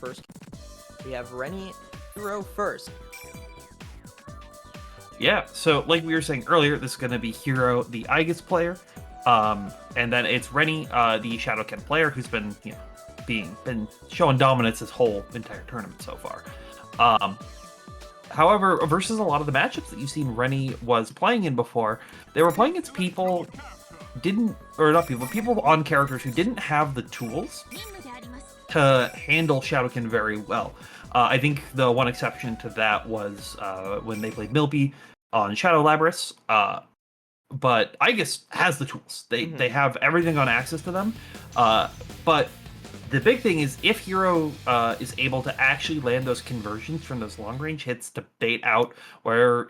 first. We have Rennie Hero first. Yeah, so like we were saying earlier, this is going to be Hero, the Aegis player, and then it's Rennie, the Shadowken player, who's been, been showing dominance this whole entire tournament so far. However, versus a lot of the matchups that you've seen Rennie was playing in before, they were playing against people people on characters who didn't have the tools to handle Shadowken very well. I think the one exception to that was when they played Milpy on Shadow Labrys. But Aegis has the tools. They have everything on access to them. But the big thing is if Hero is able to actually land those conversions from those long-range hits to bait out where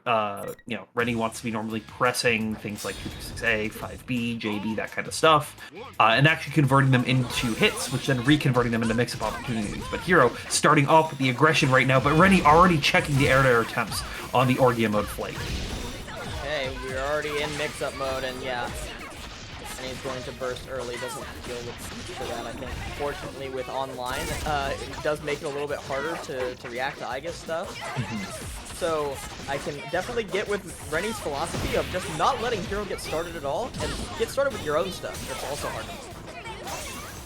Rennie wants to be normally pressing things like 236A, 5B, JB, that kind of stuff, and actually converting them into hits, which then reconverting them into mix-up opportunities. But Hero starting off with the aggression right now, but Rennie already checking the air-to-air attempts on the Orgia mode flight. Okay, we're already in mix-up mode, and yeah. And he's going to burst early, doesn't feel for that, I think. Fortunately, with online, it does make it a little bit harder to react to Aegis stuff. So I can definitely get with Rennie's philosophy of just not letting Hero get started at all, and get started with your own stuff. That's also hard.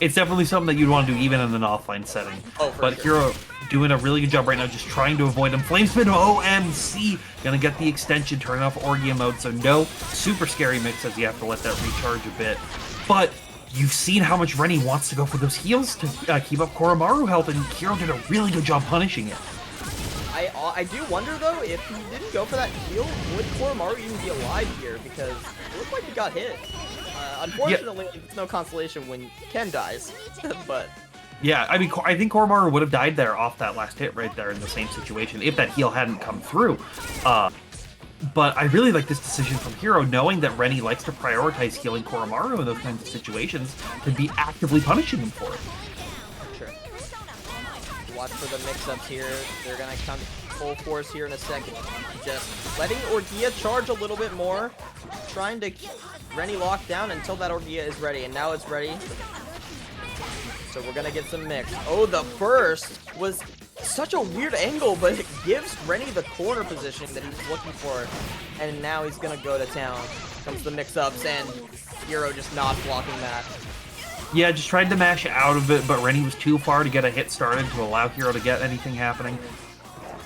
It's definitely something that you'd want to do even in an offline setting. Oh, but sure. Hero doing a really good job right now, just trying to avoid him. Flamespin OMC! Gonna get the extension, turn off Orgia mode, so no super scary mix as you have to let that recharge a bit. But you've seen how much Rennie wants to go for those heals to keep up Koromaru health, and Hero did a really good job punishing it. I do wonder, though, if he didn't go for that heal, would Koromaru even be alive here? Because it looked like he got hit. Unfortunately, it's no consolation when Ken dies, but... Yeah, I mean, I think Koromaru would have died there off that last hit right there in the same situation if that heal hadn't come through. But I really like this decision from Hero, knowing that Rennie likes to prioritize healing Koromaru in those kinds of situations, to be actively punishing him for it. Sure. Watch for the mix-ups here. They're going to come full force here in a second. Just letting Orgia charge a little bit more, trying to keep Rennie locked down until that Orgia is ready, and now it's ready. So we're gonna get some mix. Oh, the burst was such a weird angle, but it gives Rennie the corner positioning that he's looking for. And now he's gonna go to town. Comes the mix-ups, and Hero just not blocking that. Yeah, just tried to mash out of it, but Rennie was too far to get a hit started to allow Hero to get anything happening.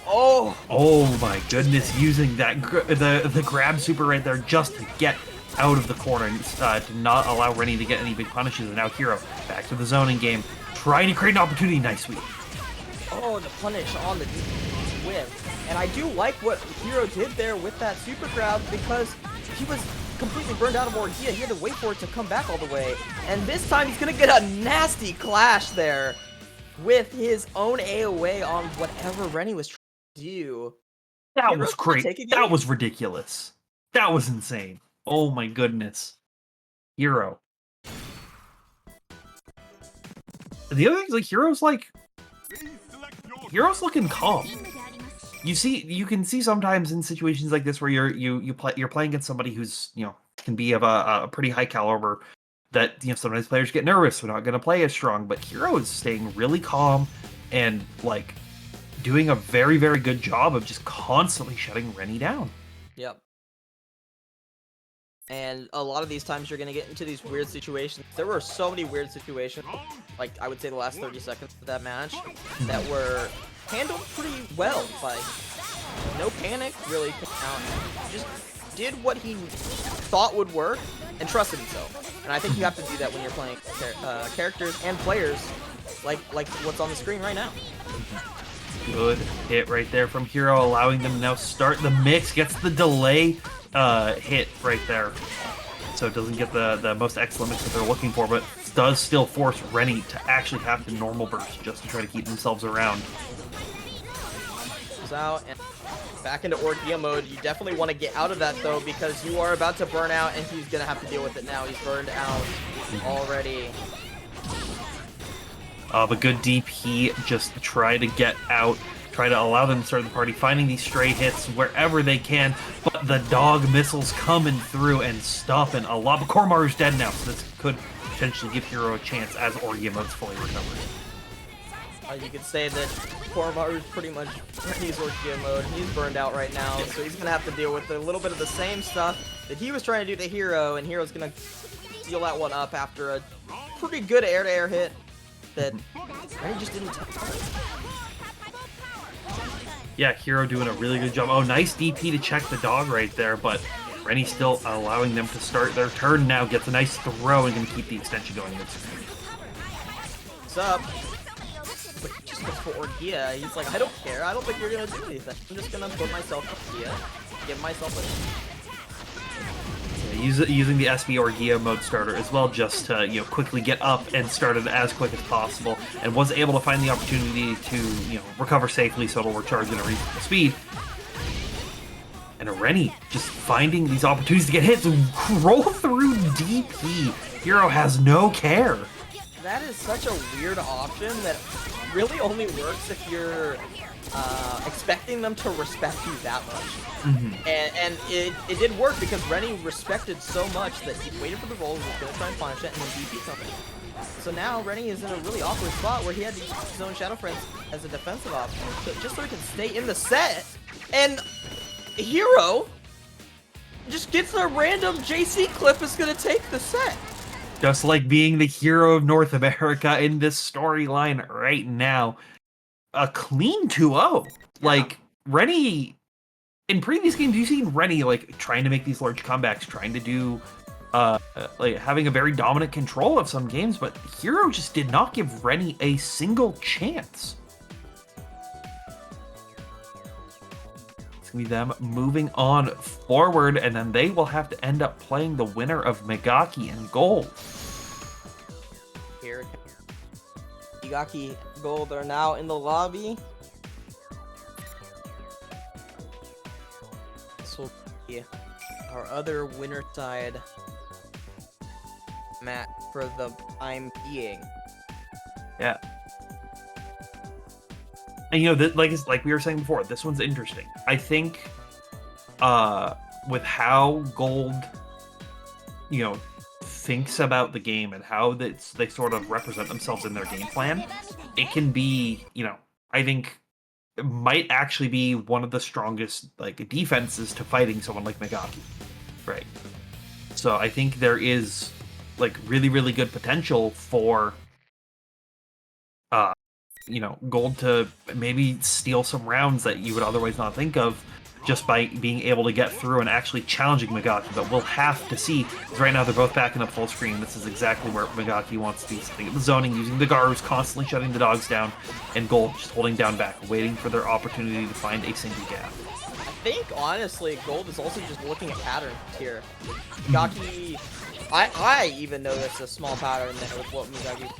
Oh! Oh my goodness, using that the grab super right there just to get out of the corner and to not allow Rennie to get any big punishes. And now Hero back to the zoning game, trying to create an opportunity. Nice sweep. Oh, the punish on the whip. And I do like what Hero did there with that super grab, because he was completely burned out of Orgia. He had to wait for it to come back all the way. And this time he's gonna get a nasty clash there with his own AOA on whatever Rennie was trying to do. That was crazy. That was ridiculous. That was insane. Oh my goodness. Hero. The other thing is, Hero's looking calm. You can see sometimes in situations like this where you're playing against somebody who's, can be of a pretty high caliber, that, sometimes players get nervous, they're not going to play as strong, but Hero is staying really calm and, doing a very, very good job of just constantly shutting Rennie down. Yep. And a lot of these times you're going to get into these weird situations. There were so many weird situations, I would say the last 30 seconds of that match, that were handled pretty well by no panic, really. Just did what he thought would work and trusted himself. And I think you have to do that when you're playing characters and players like what's on the screen right now. Good hit right there from Hero, allowing them to now start the mix. Gets the delay hit right there, so it doesn't get the most excellent mix that they're looking for, but does still force Rennie to actually have the normal burst just to try to keep themselves around. Out and back into Orgia mode. You definitely want to get out of that, though, because you are about to burn out, and he's gonna have to deal with it now. He's burned out already. But good DP, just try to get out, try to allow them to start the party, finding these stray hits wherever they can, but the dog missiles coming through and stopping a lot. But Koromaru's dead now, so this could potentially give Hero a chance as Orgia mode's fully recovered. You could say that Koromaru's pretty much Rennie's Orchia mode. He's burned out right now, so he's gonna have to deal with a little bit of the same stuff that he was trying to do to Hero, and Hero's gonna seal that one up after a pretty good air-to-air hit that Rennie just didn't touch. Yeah, Hero doing a really good job. Oh, nice DP to check the dog right there, but Rennie still allowing them to start their turn now. Gets a nice throw and can keep the extension going. What's up? But he just goes for Orgia. He's like, I don't care. I don't think you're gonna do anything. I'm just gonna put myself Orgia, give myself a... Yeah, using the SB Orgia mode starter as well, just to quickly get up and start it as quick as possible, and was able to find the opportunity to recover safely, so it'll recharge at a reasonable speed. And Rennie just finding these opportunities to get hits and roll through DP. Hero has no care. That is such a weird option that really only works if you're expecting them to respect you that much. And it did work because Rennie respected so much that he waited for the roll, was going to try and punish it, and then DP something. So now Rennie is in a really awkward spot where he had to use his own Shadow Friends as a defensive option, just so he can stay in the set. And Hero just gets a random JC clip is going to take the set. Just like being the hero of North America in this storyline right now. A clean 2-0. Yeah. Like, Rennie, in previous games, you've seen Rennie, like, trying to make these large comebacks, trying to do, like, having a very dominant control of some games, but Hero just did not give Rennie a single chance. It's going to be them moving on forward, and then they will have to end up playing the winner of Megaki and Gold. Here, Megaki Gold are now in the lobby. This will be our other winner side match for the time being. Yeah. And like we were saying before, this one's interesting. I think with how Gold thinks about the game and how they sort of represent themselves in their game plan, it can be, I think it might actually be one of the strongest defenses to fighting someone like Megaki. Right. So I think there is really, really good potential for Gold to maybe steal some rounds that you would otherwise not think of just by being able to get through and actually challenging Megaki. But we'll have to see, because right now they're both backing up full screen. This is exactly where Megaki wants to be sitting at the zoning, using the Garus, constantly shutting the dogs down, and Gold just holding down back, waiting for their opportunity to find a single gap. I think, honestly, Gold is also just looking at patterns here. Megaki... I even noticed a small pattern there with what Megaki...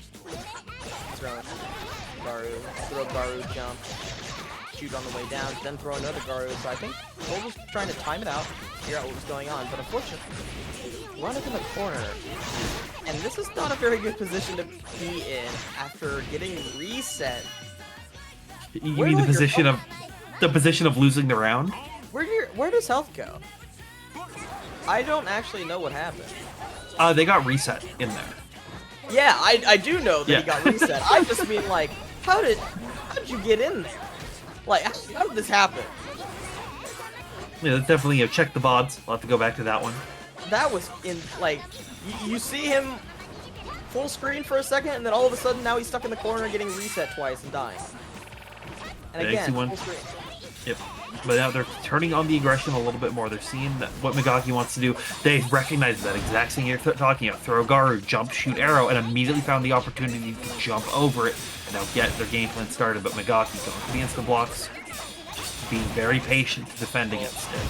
Garu, throw Garu, jump, shoot on the way down, then throw another Garu. So I think Gold was trying to time it out, figure out what was going on, but unfortunately, run up in the corner. And this is not a very good position to be in after getting reset. You mean the position of losing the round? Where does health go? I don't actually know what happened. They got reset in there. Yeah, I do know that he got reset. I just mean, like, how did you get in there? Like, how did this happen? Yeah, definitely, check the VODs. I'll have to go back to that one. That was you see him full screen for a second, and then all of a sudden now he's stuck in the corner getting reset twice and dying. And again, full screen. Yep. But now they're turning on the aggression a little bit more. They're seeing that what Megaki wants to do. They recognize that exact thing you're talking about. Throw Garu, jump, shoot, arrow, and immediately found the opportunity to jump over it and now get their game plan started. But Megaki going for the instant blocks, just being very patient to defend against it.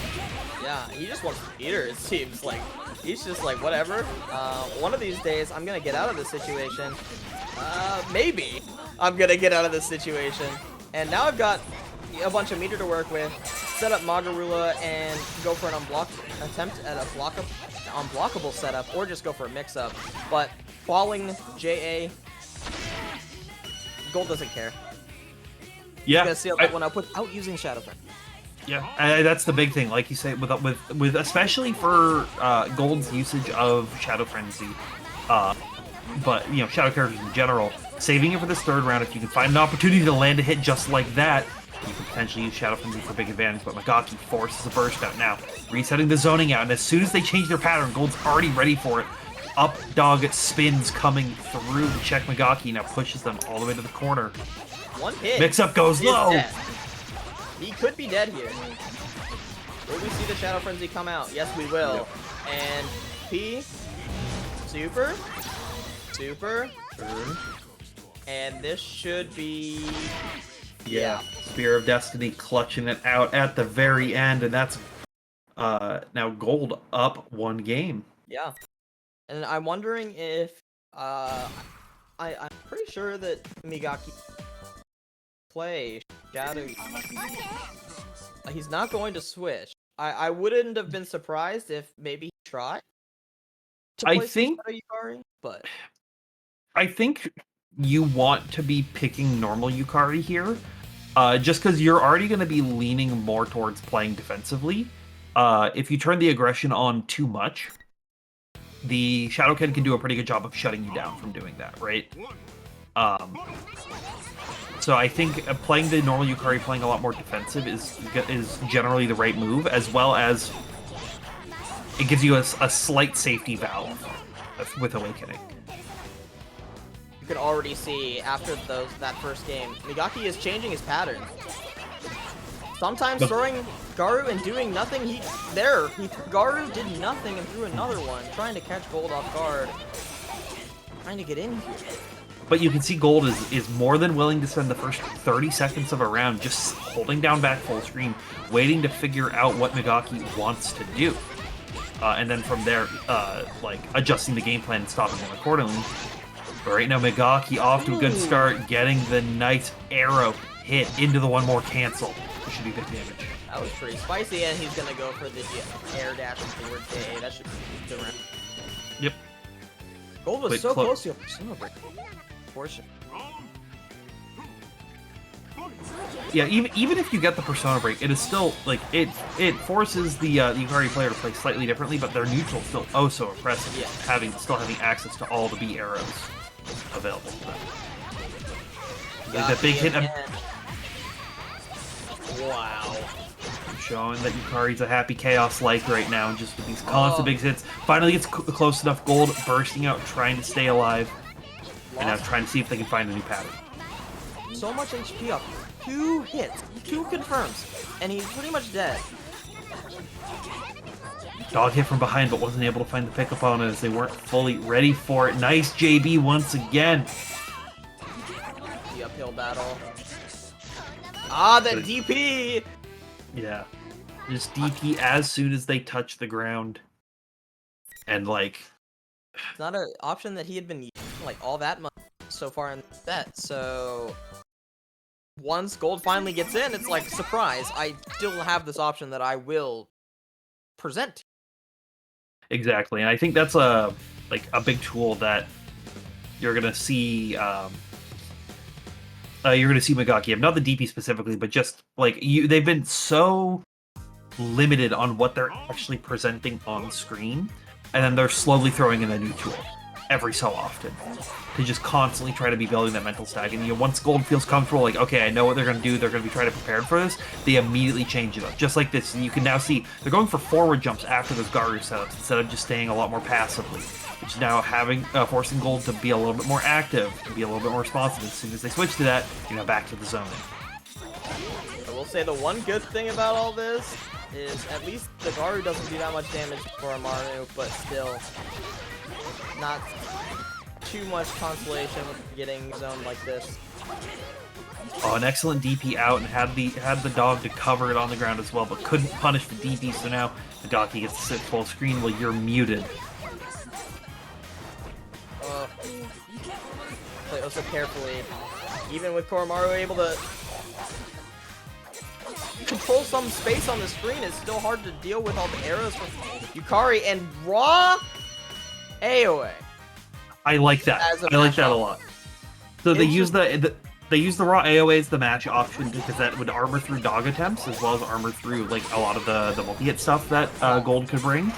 Yeah, he just wants to beat her, it seems like. He's just like, whatever. One of these days, I'm going to get out of this situation. Maybe I'm going to get out of this situation. And now I've got a bunch of meter to work with, set up Magarula and go for an attempt at a unblockable setup, or just go for a mix-up. But falling JA, Gold doesn't care. Yeah, he's gonna seal that one up without using Shadow Friend. Yeah, that's the big thing, like you say, with especially for Gold's usage of Shadow Frenzy, but Shadow characters in general. saving it for this third round. If you can find an opportunity to land a hit just like that, you can potentially use Shadow Frenzy for big advantage, but Megaki forces a burst out now. Resetting the zoning out, and as soon as they change their pattern, Gold's already ready for it. Up dog spins coming through to check Megaki, now pushes them all the way to the corner. One hit. Mix-up goes low. Dead. He could be dead here. Will we see the Shadow Frenzy come out? Yes, we will. Yep. And P, super, and this should be... Yeah, Spear of Destiny clutching it out at the very end, and that's now Gold up one game. Yeah, and I'm wondering if I'm pretty sure that Megaki play Shadow. He's not going to switch. I wouldn't have been surprised if maybe he tried to play Shadow Yukari, but I think you want to be picking normal Yukari here, just because you're already going to be leaning more towards playing defensively. If you turn the aggression on too much, the Shadowken can do a pretty good job of shutting you down from doing that, right? So I think playing the normal Yukari, playing a lot more defensive is generally the right move, as well as it gives you a slight safety valve with Awakening. You can already see after that first game, Megaki is changing his pattern. Sometimes throwing Garu and doing nothing. Garu did nothing and threw another one, trying to catch Gold off guard, trying to get in here. But you can see Gold is more than willing to spend the first 30 seconds of a round just holding down back full screen, waiting to figure out what Megaki wants to do, and then from there, like adjusting the game plan and stopping him accordingly. But right now, Megaki off to a good start, getting the nice arrow hit into the one more cancel. It should be big damage. That was pretty spicy, and he's gonna go for the air dash forward K. That should be a good round. Yep. Gold was so close to a Persona Break. Portion. Yeah, even if you get the Persona Break, it is still like it forces the Yukari player to play slightly differently, but their neutral still oh so impressive. Yeah. Still having access to all the B arrows available to them. Like that big hit. Wow. Showing that Yukari's a happy chaos-like right now, just with these constant big hits. Finally gets close enough. Gold bursting out, trying to stay alive, and now trying to see if they can find a new pattern. So much HP up. 2 hits, 2 confirms, and he's pretty much dead. Dog hit from behind, but wasn't able to find the pickup on it as they weren't fully ready for it. Nice JB once again. The uphill battle. Ah, that DP! Yeah. Just DP as soon as they touch the ground. And, like... It's not an option that he had been using, like, all that much so far in the set, so... Once Gold finally gets in, it's like, surprise, I still have this option that I will present. Exactly, and I think that's a big tool that you're gonna see. You're gonna see Megaki have, not the DP specifically, but just like they've been so limited on what they're actually presenting on screen, and then they're slowly throwing in a new tool every so often to just constantly try to be building that mental stack. And once Gold feels comfortable, like, okay, I know what they're going to do, they're going to be trying to prepare for this, they immediately change it up. Just like this, you can now see they're going for forward jumps after those Garu setups instead of just staying a lot more passively, which is now forcing Gold to be a little bit more active, to be a little bit more responsive. As soon as they switch to that, you're now back to the zoning. I will say the one good thing about all this is at least the Garu doesn't do that much damage for Amaru, but still not too much consolation with getting zoned like this. Oh, an excellent DP out, and had the dog to cover it on the ground as well, but couldn't punish the DP, so now Megaki gets to sit full screen while you're muted. Play oh so carefully. Even with Koromaru able to control some space on the screen, it's still hard to deal with all the arrows from Yukari and raw AoE. I like that. I like that a lot. So they use the they use the raw AoE as the match option because that would armor through dog attempts as well as armor through like a lot of the multi-hit stuff that gold could bring,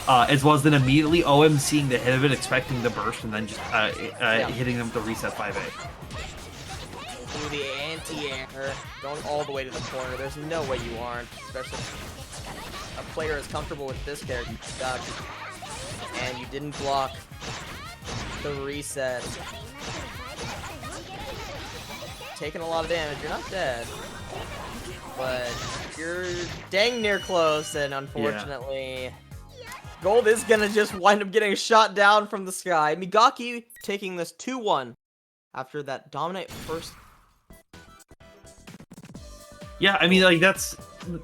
as well as then immediately OM seeing the hit of it, expecting the burst, and then just hitting them with the reset 5A. Ooh, the anti-air, going all the way to the corner. There's no way you aren't, especially a player as comfortable with this character. And you didn't block the reset. Taking a lot of damage. You're not dead, but you're dang near close, and unfortunately, Gold is gonna just wind up getting shot down from the sky. Migaki taking this 2-1 after that dominate first. Yeah, I mean, like that's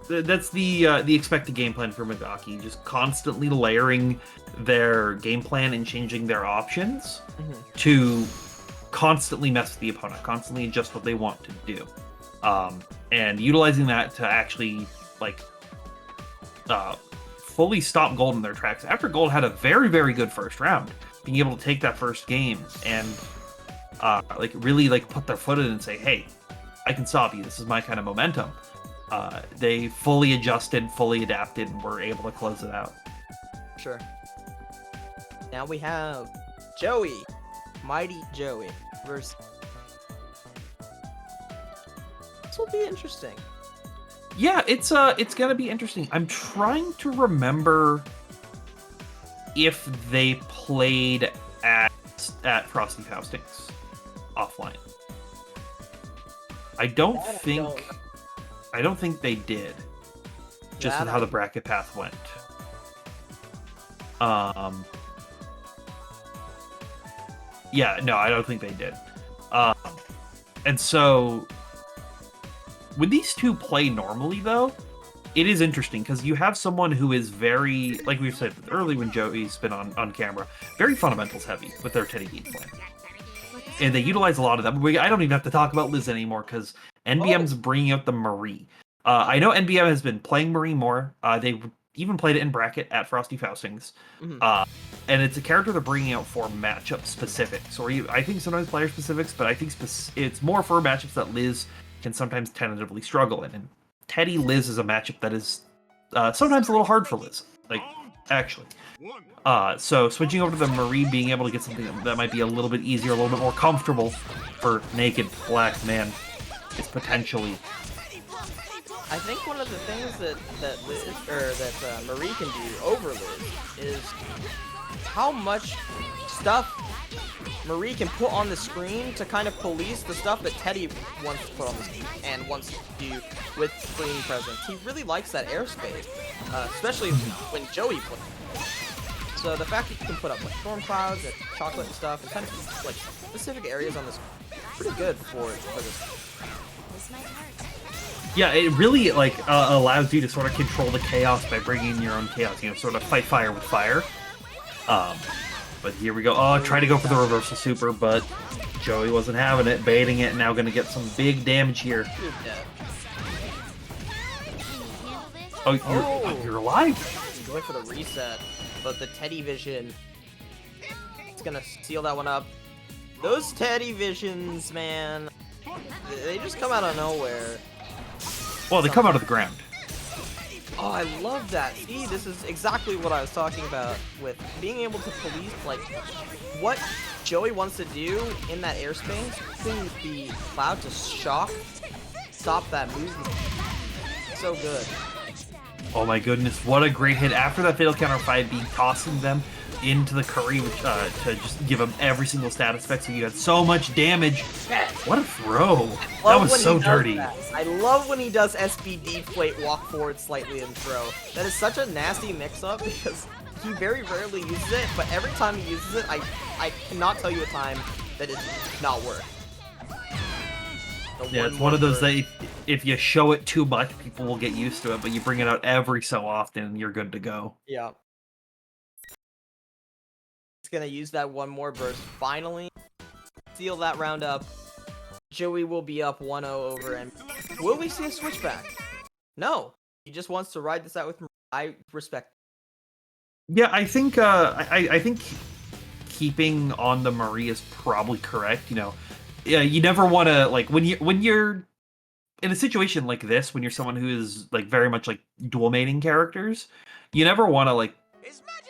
the expected game plan for Migaki, just constantly layering their game plan and changing their options to constantly mess with the opponent, constantly adjust what they want to do, and utilizing that to actually like fully stop Gold in their tracks. After Gold had a very, very good first round, being able to take that first game and like really like put their foot in and say, hey, I can stop you. This is my kind of momentum. They fully adjusted, fully adapted, and were able to close it out. Sure. Now we have Joey, Mighty Joey versus. This will be interesting. Yeah, it's gonna be interesting. I'm trying to remember if they played at Frosty Faustings offline. I don't think they did. Just with how the bracket path went. Yeah, no, I don't think they did. And so when these two play normally, though, it is interesting because you have someone who is very, like we've said early when Joey's been on camera, very fundamentals heavy with their Teddy gameplay. And they utilize a lot of them. I don't even have to talk about Liz anymore because NBM's bringing out the Marie. I know NBM has been playing Marie more. They even played it in bracket at Frosty Faustings. And it's a character they're bringing out for matchup specifics, or I think sometimes player specifics, but I think it's more for matchups that Liz can sometimes tentatively struggle in. And Teddy Liz is a matchup that is sometimes a little hard for Liz, like actually. So switching over to the Marie, being able to get something that might be a little bit easier, a little bit more comfortable for naked black man is potentially. I think one of the things that Liz, or that Marie can do over Liz is how much stuff Marie can put on the screen to kind of police the stuff that Teddy wants to put on the screen and wants to do with screen presence. He really likes that airspace, especially when Joey plays. So the fact that you can put up like storm clouds and chocolate and stuff and kind of like specific areas on this pretty good for this. Yeah, it really like allows you to sort of control the chaos by bringing in your own chaos. You know, sort of fight fire with fire. But here we go. Oh, try to go for the reversal super, but Joey wasn't having it, baiting it. Now going to get some big damage here. Oh, you're alive. He's going for the reset, but the Teddy vision, it's gonna seal that one up. Those Teddy visions, man, they just come out of nowhere. Well, they come out of the ground. Oh, I love that. See, this is exactly what I was talking about with being able to police, like, what Joey wants to do in that airspace, using the cloud to stop that movement. So good. Oh my goodness, what a great hit. After that fatal counter 5B, tossing them into the curry, which to just give them every single status effect, so you had so much damage. What a throw. That was so dirty. I love when he does SBD plate, walk forward slightly and throw. That is such a nasty mix-up because he very rarely uses it, but every time he uses it, I cannot tell you a time that it did not work. Yeah, it's one of those that if you show it too much, people will get used to it, but you bring it out every so often and you're good to go. Yeah. It's gonna use that one more burst. Finally, seal that round up. Joey will be up 1-0 over him. Will we see a switchback? No. He just wants to ride this out with me. I respect. Yeah, I think I think keeping on the Marie is probably correct. You know, yeah, you never want to like when you're in a situation like this, when you're someone who is like very much like dual mating characters, you never want to like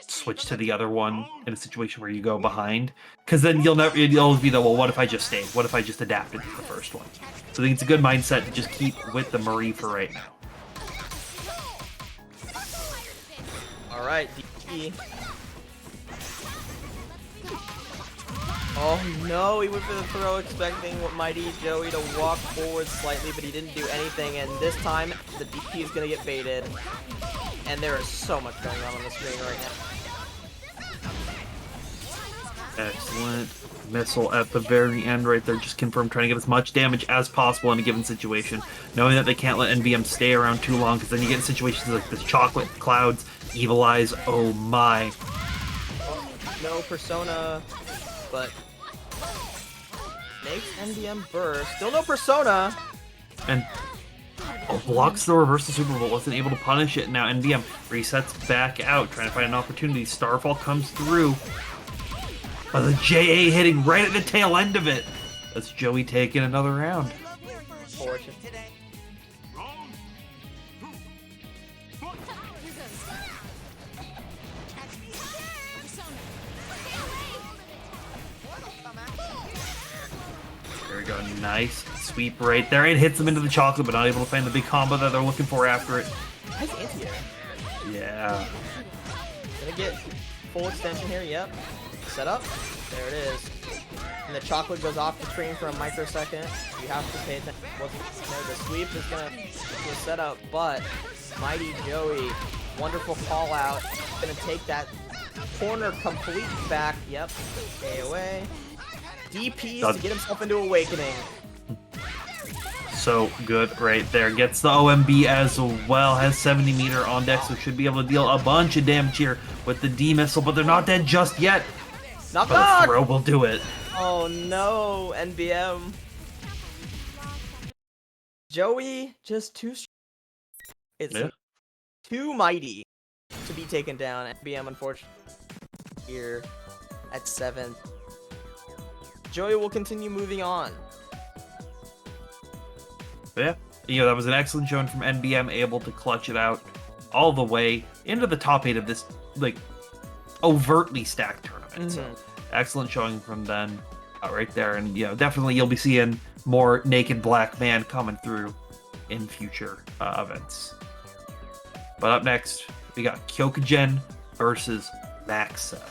switch to the other one in a situation where you go behind, because then you'll always be the, well, what if I just stayed? What if I just adapted to the first one? So I think it's a good mindset to just keep with the Marie for right now. All right, DP. Oh no, he went for the throw, expecting Mighty Joey to walk forward slightly, but he didn't do anything, and this time the DP is going to get baited. And there is so much going on the screen right now. Excellent missile at the very end right there, just confirmed, trying to get as much damage as possible in a given situation, knowing that they can't let NBM stay around too long, because then you get in situations like this, chocolate clouds, evil eyes, oh my. Oh, no Persona, but makes NBM burst. Still no Persona. And blocks the reversal super, but wasn't able to punish it. Now NBM resets back out, trying to find an opportunity. Starfall comes through, but the JA hitting right at the tail end of it. That's Joey taking another round. Fortune. There we go, nice sweep right there. It hits them into the chocolate, but not able to find the big combo that they're looking for after it. Nice anti-air. Yeah. Gonna get full extension here, yep. Set up. There it is. And the chocolate goes off the screen for a microsecond. You have to pay attention. Wasn't there. The sweep is gonna be a setup, but Mighty Joey, wonderful call out. Gonna take that corner complete back. Yep. Stay away. DPs to get himself into Awakening. So good right there. Gets the OMB as well. Has 70 meter on deck, so should be able to deal a bunch of damage here with the D missile, but they're not dead just yet. Knock But knock! the throw will do it. Oh no, NBM. Joey just too. It's too mighty to be taken down. NBM, unfortunately, here at 7th. Joey will continue moving on. Yeah, that was an excellent showing from NBM, able to clutch it out all the way into the top 8 of this like overtly stacked tournament. So excellent showing from them right there, and definitely you'll be seeing more Naked Black Man coming through in future events. But up next, we got Kyokugen versus Maxa.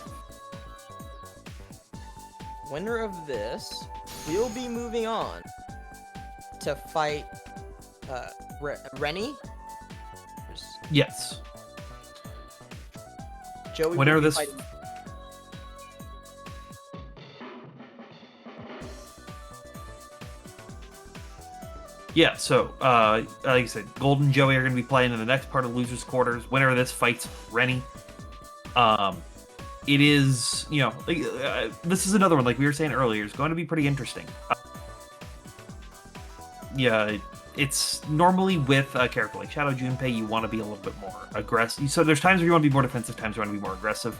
Winner of this will be moving on to fight Rennie. Yes. Joey winner of this. Yeah, so like I said, Gold and Joey are going to be playing in the next part of losers quarters. Winner of this fights Rennie. It is, this is another one, like we were saying earlier, it's going to be pretty interesting. Yeah, it's normally with a character like Shadow Junpei, you want to be a little bit more aggressive. So there's times where you want to be more defensive, times you want to be more aggressive.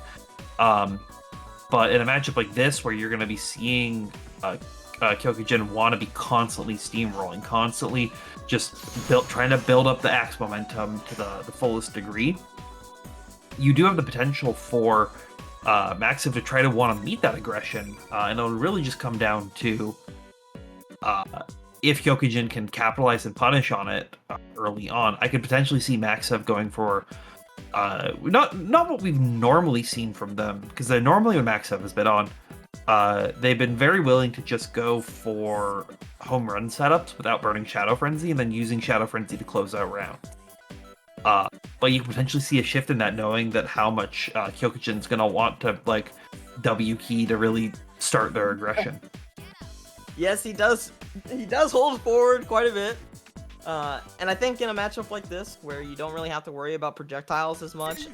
But in a matchup like this, where you're going to be seeing Kyokugen want to be constantly steamrolling, constantly just trying to build up the axe momentum to the fullest degree, you do have the potential for Maxiv to try to want to meet that aggression, and it'll really just come down to if Kyokugen can capitalize and punish on it early on. I could potentially see Maxiv going for not what we've normally seen from them, because normally when Maxiv has been on, they've been very willing to just go for home run setups without burning Shadow Frenzy, and then using Shadow Frenzy to close out rounds. But you can potentially see a shift in that, knowing that how much Kyokugen's gonna want to W key to really start their aggression. Yes, he does. He does hold forward quite a bit. And I think in a matchup like this, where you don't really have to worry about projectiles as much,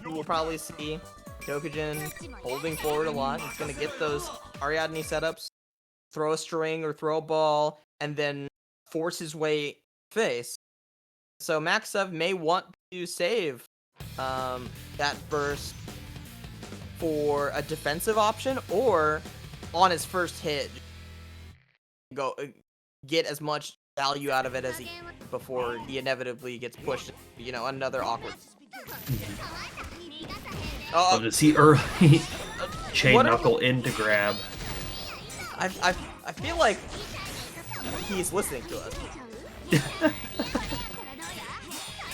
you will probably see Kyokugen holding forward a lot. He's gonna get those Ariadne setups, throw a string or throw a ball, and then force his way face. So Maxev may want to save that burst for a defensive option or on his first hit. go get as much value out of it as he before he inevitably gets pushed. You know, another awkward. Love to see early chain knuckle in to grab. I feel like he's listening to us.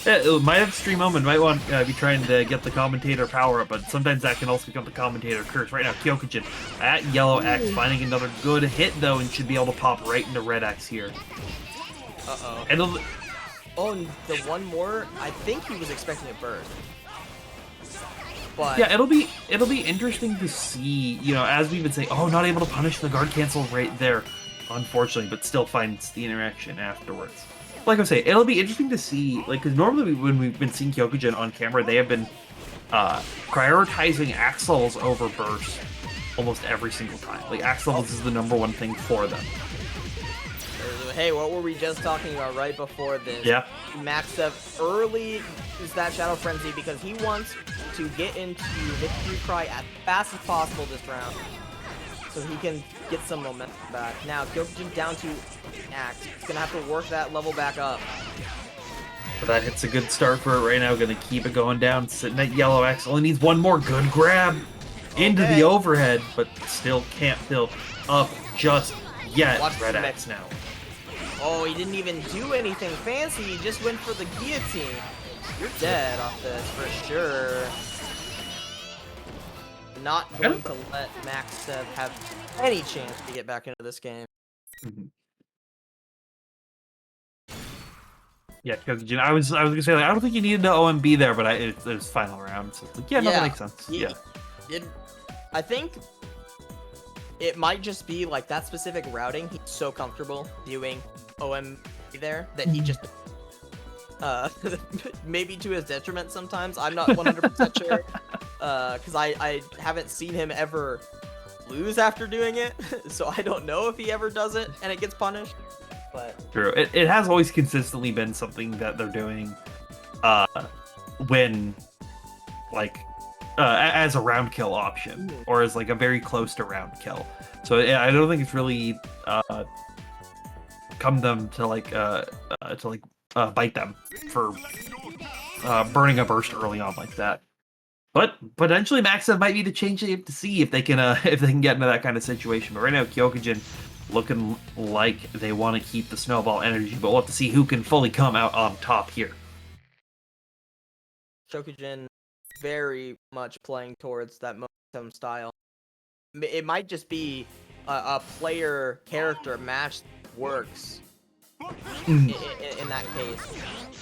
Yeah, might have stream moment, might want be trying to get the commentator power up, but sometimes that can also become the commentator curse. Right now, Kyokujin at yellow X, finding another good hit though, and should be able to pop right into red X here. And and the one more, I think he was expecting a burst. But yeah, it'll be interesting to see, you know, as we've been saying, oh, not able to punish the guard cancel right there, unfortunately, but still finds the interaction afterwards. Like I say, it'll be interesting to see, like, because normally when we've been seeing Kyokujin on camera, they have been prioritizing axe levels over burst almost every single time. Like, axe levels is the #1 thing for them. Hey, what were we just talking about right before this? Yeah. Maxev early is that Shadow Frenzy because he wants to get into Victory Cry as fast as possible this round, so he can get some momentum back. Now, Kyokujin down to Axe. He's gonna have to work that level back up. But that hits a good start for it right now. Gonna keep it going down. Sitting at yellow X. Only needs one more good grab into the overhead, but still can't build up just yet. Watch red X now. Oh, he didn't even do anything fancy. He just went for the guillotine. You're dead off this for sure. Not going to let Maxev have any chance to get back into this game. Yeah, Kyokujin. I was gonna say, like, I don't think you needed the OMB there, but it was final round, so it's like, yeah, no, that makes sense. I think it might just be like that specific routing. He's so comfortable doing OMB there that he just maybe to his detriment sometimes. I'm not 100% sure because I haven't seen him ever lose after doing it, so I don't know if he ever does it and it gets punished. But true, it has always consistently been something that they're doing when like as a round kill option or as like a very close to round kill. So I don't think it's really come them to bite them for burning a burst early on like that. But potentially Maxev might need to change it to see if they can get into that kind of situation. But right now Kyokujin looking like they want to keep the snowball energy, but we'll have to see who can fully come out on top here. Kyokujin very much playing towards that momentum style. It might just be a player character match that works in that case.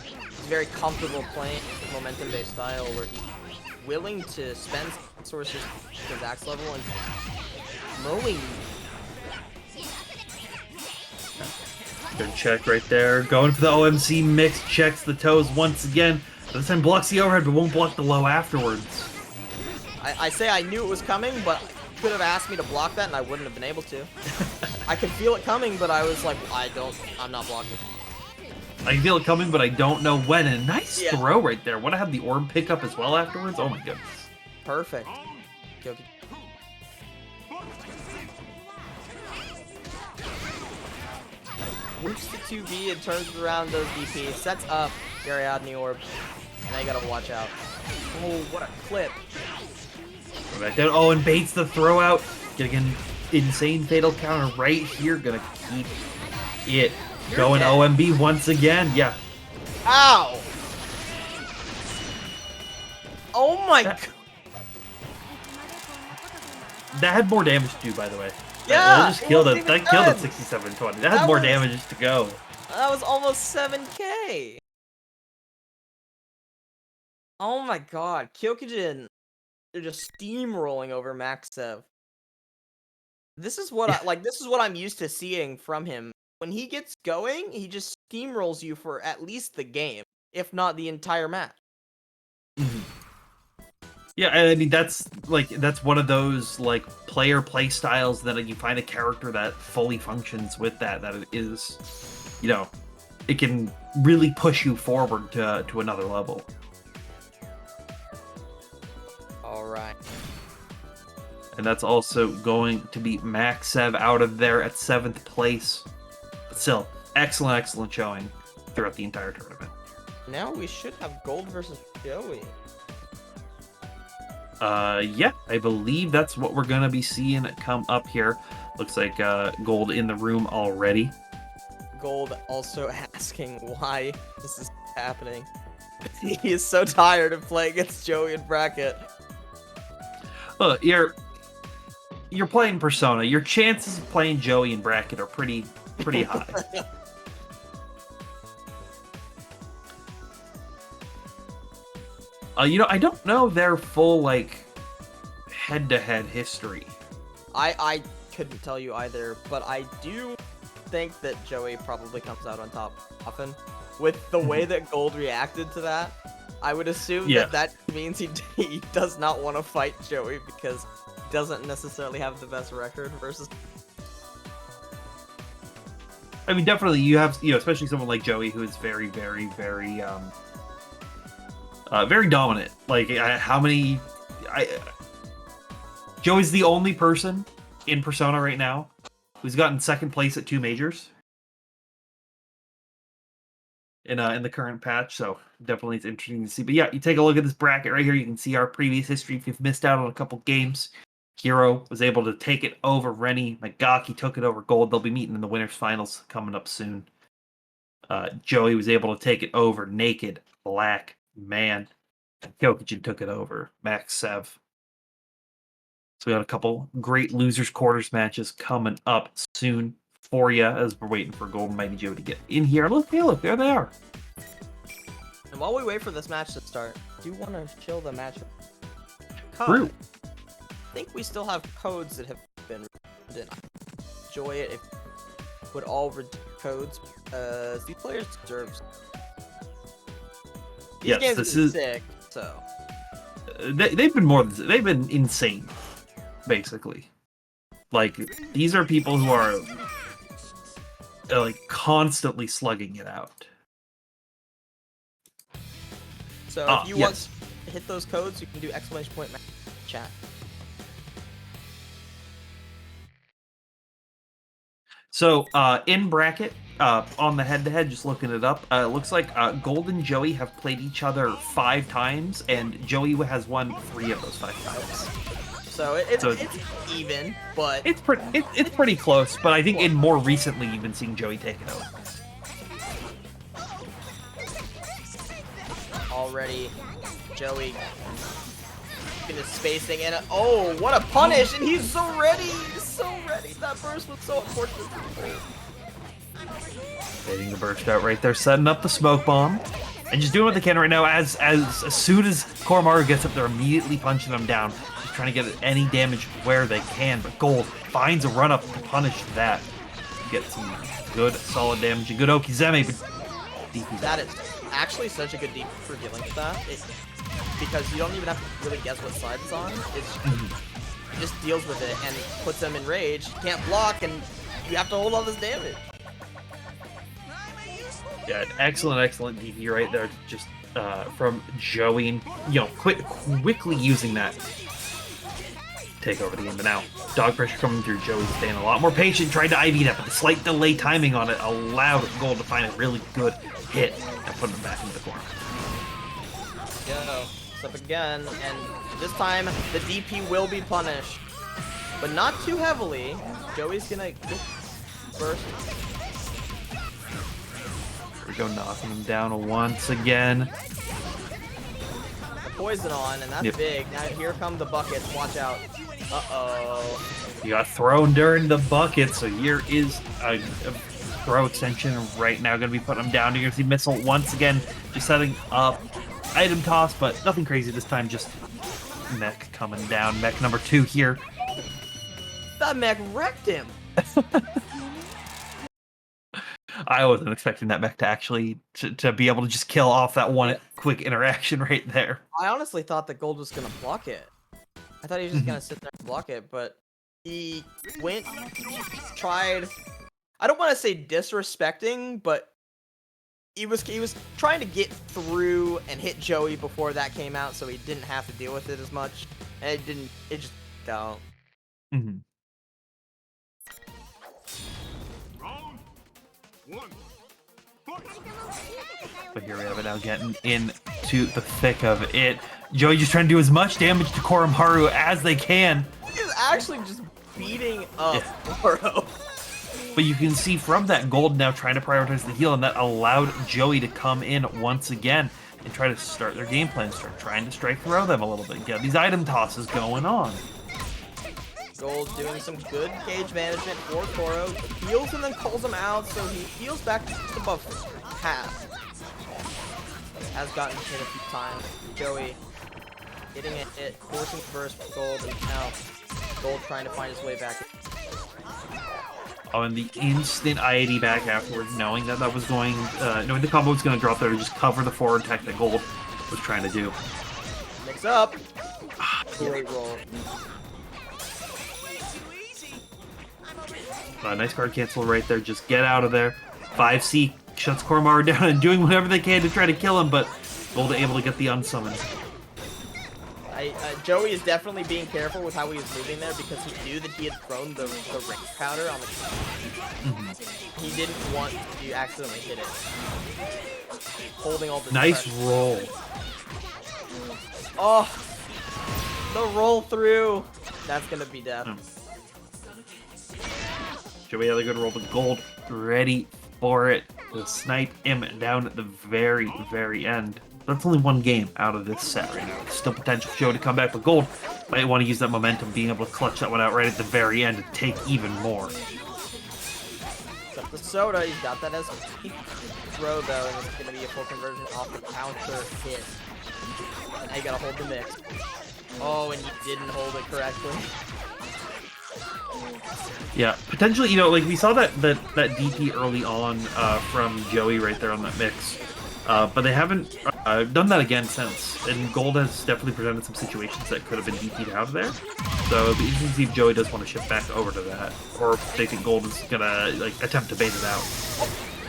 He's very comfortable playing momentum-based style where he's willing to spend sources to his axe level and mowing. Good check right there. Going for the OMC mix, checks the toes once again. This time blocks the overhead, but won't block the low afterwards. I say I knew it was coming, but could have asked me to block that and I wouldn't have been able to. I could feel it coming, but I was like, I'm not blocking. I can feel it coming, but I don't know when. And nice throw right there. Want to have the orb pick up as well afterwards? Oh my goodness. Perfect. Moves to 2B and turns around those DP. Sets up Ariadne Orb. Now you gotta watch out. Oh, what a clip. Right there. Oh, and baits the throw out. Getting an insane fatal counter right here. Gonna keep it going. OMB once again. Yeah. Ow! Oh my god. That had more damage to do, by the way. Yeah, that just killed it. That killed at 6720. That had more damage to go. That was almost 7k. Oh my god, Kyokujin, they're just steamrolling over Maxev. This is what this is what I'm used to seeing from him. When he gets going, he just steamrolls you for at least the game, if not the entire match. Yeah, I mean that's one of those like player play styles that you find a character that fully functions with that it is, you know, it can really push you forward to another level. All right. And that's also going to be Max Sev out of there at 7th place. But still, excellent showing throughout the entire tournament. Now we should have Gold versus Joey. Yeah, I believe that's what we're gonna be seeing come up here. Looks like Gold in the room already. Gold also asking why this is happening. He is so tired of playing against Joey in bracket. You're playing Persona. Your chances of playing Joey in bracket are pretty high. I don't know their full like head-to-head history. I couldn't tell you either, but I do think that Joey probably comes out on top often. With the way that Gold reacted to that, I would assume that means he does not want to fight Joey because he doesn't necessarily have the best record versus. I mean, definitely you have, especially someone like Joey who is very dominant. Like, Joey's the only person in Persona right now who's gotten 2nd place at 2 majors in the current patch. So definitely it's interesting to see. But yeah, you take a look at this bracket right here. You can see our previous history. If you've missed out on a couple games, Hero was able to take it over Rennie. Megaki took it over Gold. They'll be meeting in the winners finals coming up soon. Joey was able to take it over Naked, Black, Man. Kyokujin took it over Max Sev. So we got a couple great losers quarters matches coming up soon for you as we're waiting for Golden Mighty Joe to get in here. Look, there they are. And while we wait for this match to start, I do want to chill the match. True. I think we still have codes that have been written. Enjoy it if would all redeem codes. These players deserve. These games this are is sick. So they've been insane, basically. Like, these are people who are like constantly slugging it out. So if you want to hit those codes, you can do !point chat. So in bracket, on the head-to-head, just looking it up, it looks like Gold and Joey have played each other 5 times, and Joey has won 3 of those 5 times. So it's even, but it's pretty close. But I think in more recently, you've been seeing Joey take it over. Already, Joey in his spacing, and oh, what a punish! And he's so ready. He's so ready. That burst was so unfortunate. Getting the burst out right there, setting up the smoke bomb, and just doing what they can right now. As soon as Koromaru gets up, they're immediately punching him down, just trying to get any damage where they can. But Gold finds a run up to punish that, get some good solid damage and good Okizeme. But DP that is actually such a good DP for dealing with that, because you don't even have to really guess what side it's on. It just deals with it and puts them in rage. You can't block, and you have to hold all this damage. Yeah, excellent DP right there, just from Joey, quickly using that take over the game. But now, dog pressure coming through. Joey staying a lot more patient, tried to IV that, but the slight delay timing on it allowed Gold to find a really good hit and put him back into the corner. It's up again, and this time the DP will be punished, but not too heavily. Joey's gonna get first. Here we go, knocking him down once again. The poison on, and that's big. Now here come the buckets. Watch out. Uh-oh. You got thrown during the bucket, so here is a throw extension right now. Going to be putting him down. You're going to see missile once again, just setting up item toss, but nothing crazy this time. Just mech coming down. Mech number 2 here. That mech wrecked him. I wasn't expecting that mech to actually to be able to just kill off that one quick interaction right there. I honestly thought that Gold was gonna block it. I thought he was just gonna sit there and block it, but he tried. I don't want to say disrespecting, but he was trying to get through and hit Joey before that came out, so he didn't have to deal with it as much. And it just don't. Mhm. Round one. Fight. But here we have it now getting into the thick of it. Joey just trying to do as much damage to Koromaru as they can. He's actually just beating up Moro. But you can see from that Gold now trying to prioritize the heal, and that allowed Joey to come in once again and try to start their game plan, start trying to strike through them a little bit, get these item tosses going on. Gold doing some good gauge management for Koro. Heals and then calls him out, so he heals back just above half. Has gotten hit a few times. Joey getting a hit, forcing first Gold, and now Gold trying to find his way back. Oh, and the instant IAD back afterwards, knowing that was going, knowing the combo was going to drop there to just cover the forward tech that Gold was trying to do. Mix up. Great roll. Nice card cancel right there. Just get out of there. 5C shuts Koromaru down and doing whatever they can to try to kill him, but Gold able to get the unsummon. Joey is definitely being careful with how he was moving there because he knew that he had thrown the ring powder on the He didn't want to accidentally hit it. Holding all the nice pressure. roll. Oh, the roll through. That's gonna be death. Joey had a good roll, but Gold ready for it to snipe him down at the very, very end. That's only one game out of this set right now. There's still potential for Joey to come back, but Gold might want to use that momentum, being able to clutch that one out right at the very end and take even more. Except the soda, he's got that as a throw though, and it's gonna be a full conversion off the counter hit. And now you gotta hold the mix. Oh, and you didn't hold it correctly. Yeah, potentially, you know, like we saw that DP early on from Joey right there on that mix. But they haven't done that again since, and Gold has definitely presented some situations that could have been DP'd out of there. So it'll be interesting to see if Joey does want to shift back over to that, or if they think Gold is gonna like attempt to bait it out.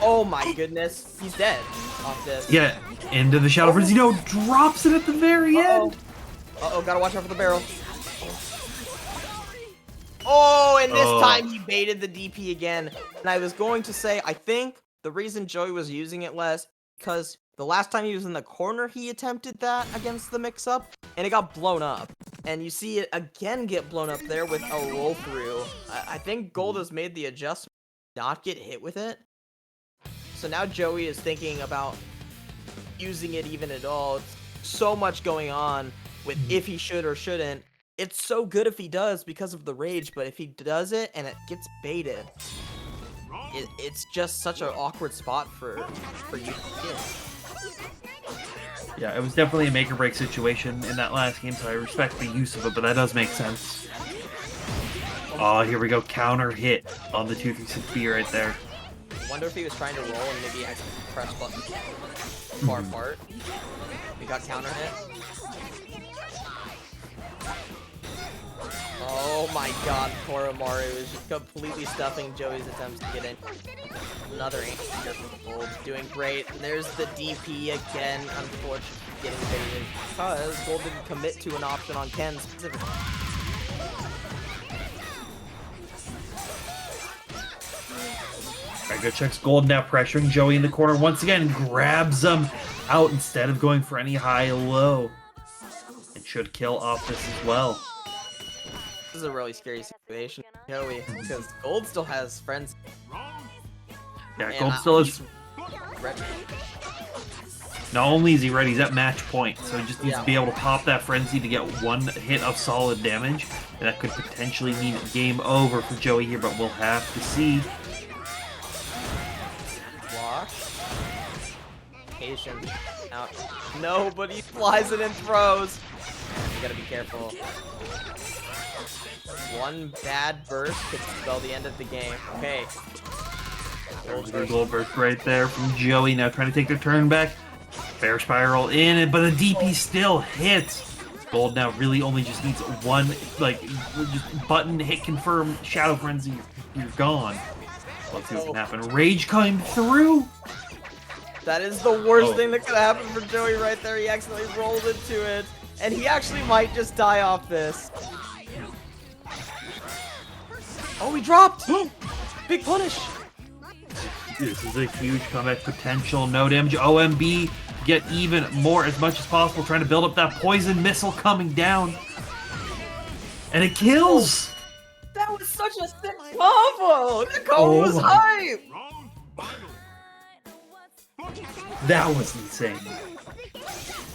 Oh my goodness, he's dead off this. Yeah, into the Shadow Frenzy, drops it at the very end. Uh-oh, gotta watch out for the barrel. Oh, and this time he baited the DP again. And I was going to say, I think the reason Joey was using it less, because the last time he was in the corner, he attempted that against the mix-up, and it got blown up. And you see it again get blown up there with a roll-through. I think Gold has made the adjustment to not get hit with it. So now Joey is thinking about using it even at all. It's so much going on with if he should or shouldn't. It's so good if he does because of the rage, but if he does it and it gets baited, it's just such an awkward spot for you to get. Yeah, it was definitely a make or break situation in that last game, so I respect the use of it, but that does make sense. Oh, here we go, counter hit on the 236B right there. I wonder if he was trying to roll and maybe accidentally press button far apart. He got counter hit. Oh my god, Koromaru is just completely stuffing Joey's attempts to get in. Another anti-here from Gold, doing great. And there's the DP again, unfortunately getting baited because Gold didn't commit to an option on Ken specifically. Alright, good checks. Gold now pressuring Joey in the corner once again, grabs him out instead of going for any high-low. It should kill off this as well. This is a really scary situation, Joey, because Gold still has friends. Yeah, And Gold still is. ready. Not only is he ready, he's at match point, so he just needs to be able to pop that frenzy to get one hit of solid damage. And that could potentially mean game over for Joey here, but we'll have to see. Wash. Patient. Out. No, but he flies it and throws. You gotta be careful. One bad burst could spell the end of the game. Okay. There's a gold burst right there from Joey. Now trying to take their turn back. Bear spiral in it, but the DP still hits. Gold now really only just needs one, like, just button hit confirm Shadow Frenzy. You're gone. Let's see what can happen. Rage coming through. That is the worst thing that could happen for Joey right there. He accidentally rolled into it, and he actually might just die off this. Oh, he dropped! Big punish! This is a huge comeback potential. No damage. OMB get even more as much as possible, trying to build up that poison missile coming down. And it kills! That was such a sick combo! The combo was hype! Round final. That was insane.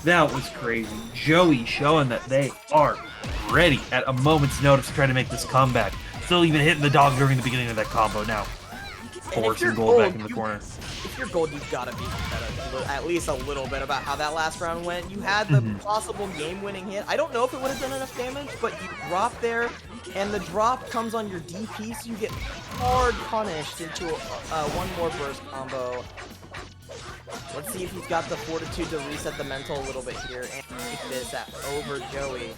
That was crazy. Joey showing that they are ready at a moment's notice to try to make this comeback. Still even hitting the dog during the beginning of that combo now. Forcing gold back in the corner. If you're gold, you've got to be at least a little bit about how that last round went. You had the possible game-winning hit. I don't know if it would have done enough damage, but you drop there, and the drop comes on your DP, so you get hard punished into a one more burst combo. Let's see if he's got the fortitude to reset the mental a little bit here and take this over Joey.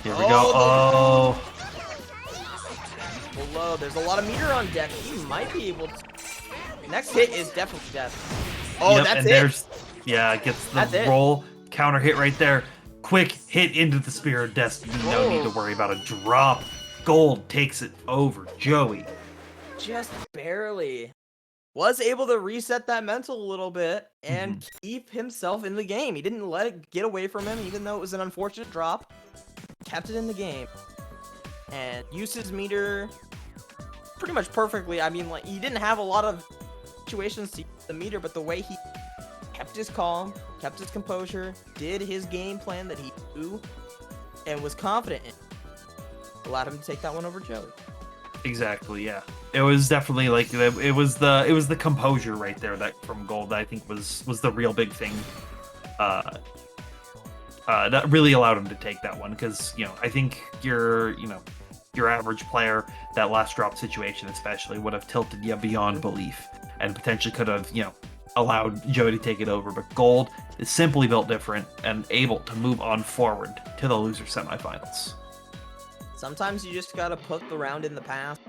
Here we go. Oh. Below, there's a lot of meter on deck. He might be able to. Next hit is definitely death. Oh, Yep, that's and it. there's gets the That's it. roll counter hit right there. Quick hit into the Spear of Destiny. No need to worry about a drop. Gold takes it over Joey. Just barely. Was able to reset that mental a little bit and keep himself in the game. He didn't let it get away from him, even though it was an unfortunate drop. Kept it in the game. And uses meter pretty much perfectly. I mean, like, he didn't have a lot of situations to use the meter, but the way he kept his calm, kept his composure, did his game plan that he knew, and was confident in, allowed him to take that one over Joey. Exactly, yeah. It was definitely like it was the composure right there that from Gold that I think was the real big thing. That really allowed him to take that one because I think your average player, that last drop situation especially would have tilted you beyond belief and potentially could have allowed Joey to take it over. But Gold is simply built different and able to move on forward to the loser semifinals. Sometimes you just gotta put the round in the past,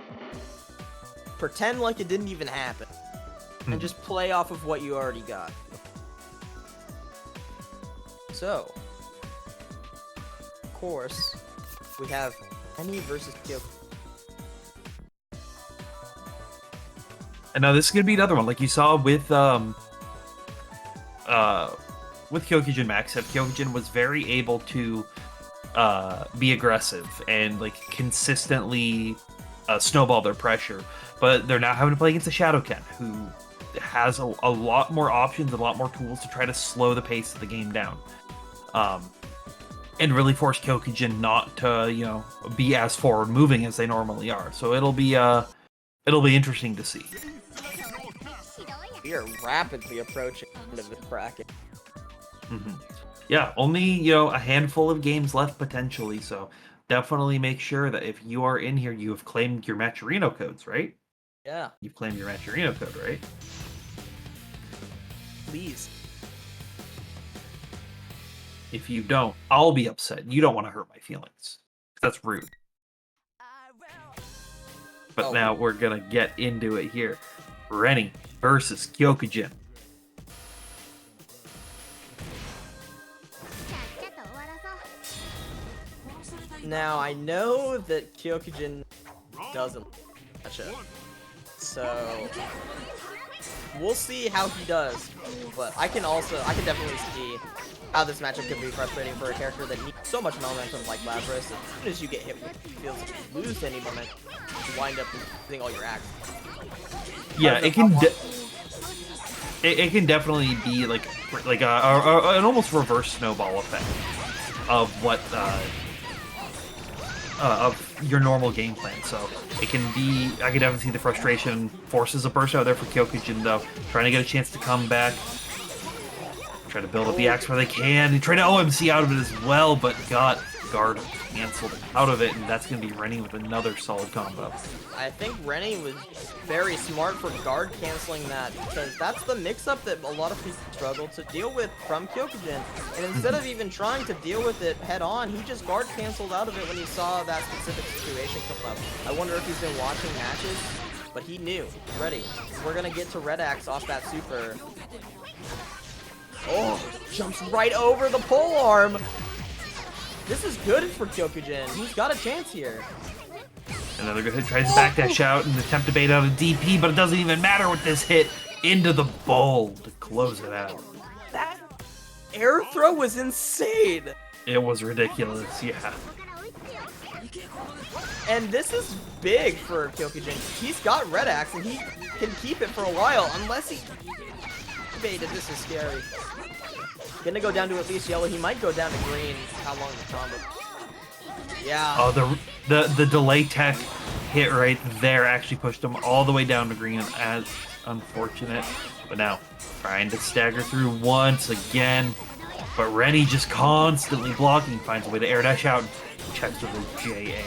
pretend like it didn't even happen, and just play off of what you already got. So, of course, we have Penny versus Kyoko. And now this is gonna be another one, like you saw with Kyokujin Max. Kyokujin was very able to be aggressive and like consistently snowball their pressure, but they're now having to play against a Shadowken who has a lot more options, a lot more tools to try to slow the pace of the game down, and really force Kyokujin not to be as forward moving as they normally are. So it'll be interesting to see. We are rapidly approaching the end of this bracket. Yeah, only a handful of games left potentially, so definitely make sure that if you are in here, you have claimed your Matcherino codes, right? Yeah, You've claimed your Matcherino code, right? please. If you don't, I'll be upset. You don't want to hurt my feelings. That's rude. But now we're gonna get into it here. Rennie versus Kyokujin. Now, I know that Kyokujin doesn't match up, so we'll see how he does, but I can definitely see how this matchup could be frustrating for a character that needs so much momentum like Lazarus. As soon as you get hit with it, it feels like you lose any momentum, you wind up losing all your actions. Yeah, it can definitely be like an almost reverse snowball effect of what of your normal game plan. So it can be, I can definitely see the frustration. Forces a burst out there for Kyokujin though, trying to get a chance to come back, try to build up the axe where they can, and try to OMC out of it as well, but got guard canceled out of it, and that's going to be Rennie with another solid combo. I think Rennie was very smart for guard canceling that, because that's the mix-up that a lot of people struggle to deal with from Kyokujin. And instead of even trying to deal with it head-on, he just guard canceled out of it when he saw that specific situation come up. I wonder if he's been watching matches, but he knew. He's ready. We're going to get to Red Axe off that super. Oh, jumps right over the pole arm. This is good for Kyokujin. He's got a chance here. Another good hit, tries to back dash out and attempt to bait out a DP, but it doesn't even matter with this hit into the bowl to close it out. That air throw was insane. It was ridiculous, yeah. And this is big for Kyokujin. He's got Red Axe and he can keep it for a while unless he baited. This is scary. Gonna go down to at least yellow. He might go down to green. How long the combo? Yeah. Oh, the delay tech hit right there actually pushed him all the way down to green, as unfortunate. But now, trying to stagger through once again. But Rennie just constantly blocking, finds a way to air dash out and checks with a JA.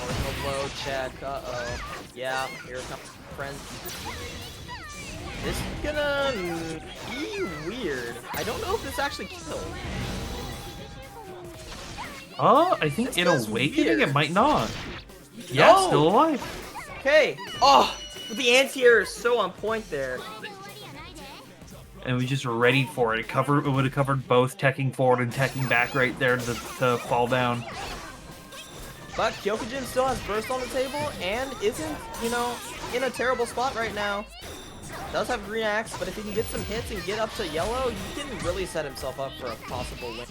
Oh, low check. Uh-oh. Yeah, here comes friend. This is gonna be weird. I don't know if this actually killed. I think in Awakening it might not. Yeah, No! still alive. Okay. Oh, the anti-air is so on point there. And we just ready for it. It would have covered both teching forward and teching back right there to fall down. But Kyokujin still has burst on the table and isn't, you know, in a terrible spot right now. Does have green axe, but if he can get some hits and get up to yellow, he can really set himself up for a possible win.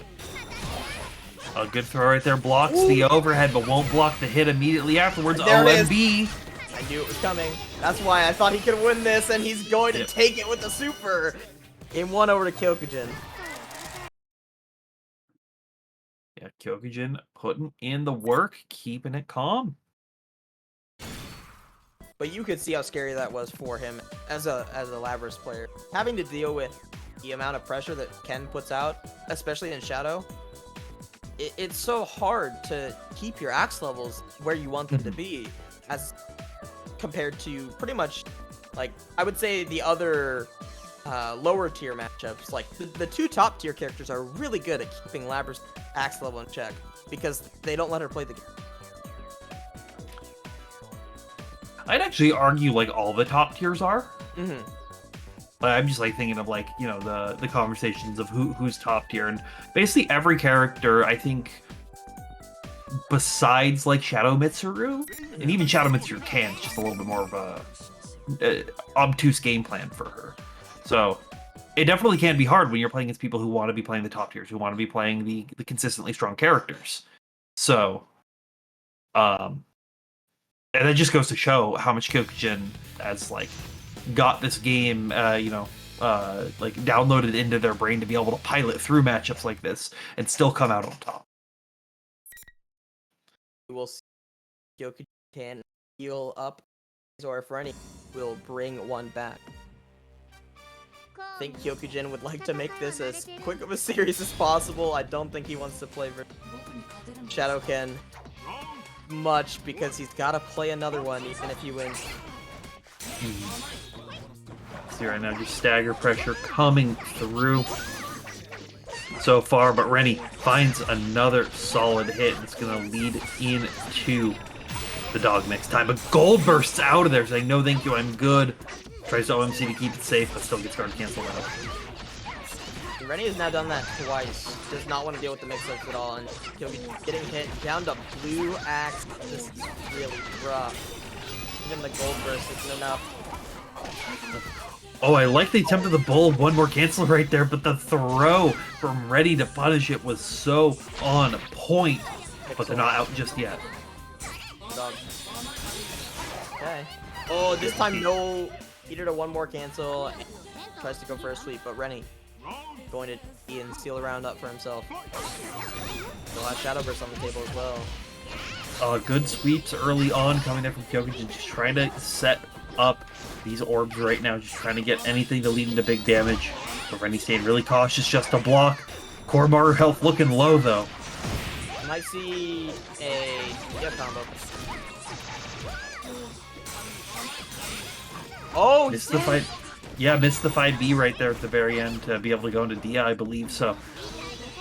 A good throw right there, blocks the overhead, but won't block the hit immediately afterwards. There it is. OMB. I knew it was coming. That's why I thought he could win this, and he's going to take it with the super. Game 1 over to Kyokujin. Yeah, Kyokujin putting in the work, keeping it calm. But you could see how scary that was for him as a Labrys player. Having to deal with the amount of pressure that Ken puts out, especially in Shadow, it's so hard to keep your axe levels where you want them to be, as compared to pretty much, like, I would say the other lower tier matchups. Like, the two top tier characters are really good at keeping Labrys' axe level in check, because they don't let her play the game. I'd actually argue like all the top tiers are. Mm-hmm. But I'm just like thinking of like, you know, the conversations of who's top tier, and basically every character, I think, besides like Shadow Mitsuru, and even Shadow Mitsuru can, it's just a little bit more of a obtuse game plan for her. So it definitely can be hard when you're playing against people who want to be playing the top tiers, who want to be playing the consistently strong characters. So, and that just goes to show how much Kyokujin has like got this game, like downloaded into their brain to be able to pilot through matchups like this and still come out on top. We will see if Kyokujin can heal up, or if Rennie will bring one back. I think Kyokujin would like to make this as quick of a series as possible. I don't think he wants to play Shadow Ken much, because he's got to play another one even if he wins. See right now, just stagger pressure coming through so far, but Rennie finds another solid hit. It's going to lead into the dog next time, but Gold bursts out of there saying, no thank you, I'm good. Tries to OMC to keep it safe, but still gets guard canceled out. Rennie has now done that twice. Does not want to deal with the mix-ups at all, and he'll be getting hit down to blue axe. This is really rough. Even the gold burst isn't enough. Oh, I like the attempt of the bull. One more cancel right there, but the throw from Ready to punish it was so on point. But they're not out just yet. Dog. Okay. Oh, this time no. Peter to one more cancel. Tries to go for a sweep, but Rennie going to E and steal a round up for himself. Still has Shadow Burst on the table as well. Good sweeps early on coming there from Kyokujin, just trying to set up these orbs right now, just trying to get anything to lead into big damage. But Rennie staying really cautious just to block. Kormaru health looking low though. Might see a combo. Oh, missed the fight. Yeah, missed the 5B right there at the very end to be able to go into DI, I believe. So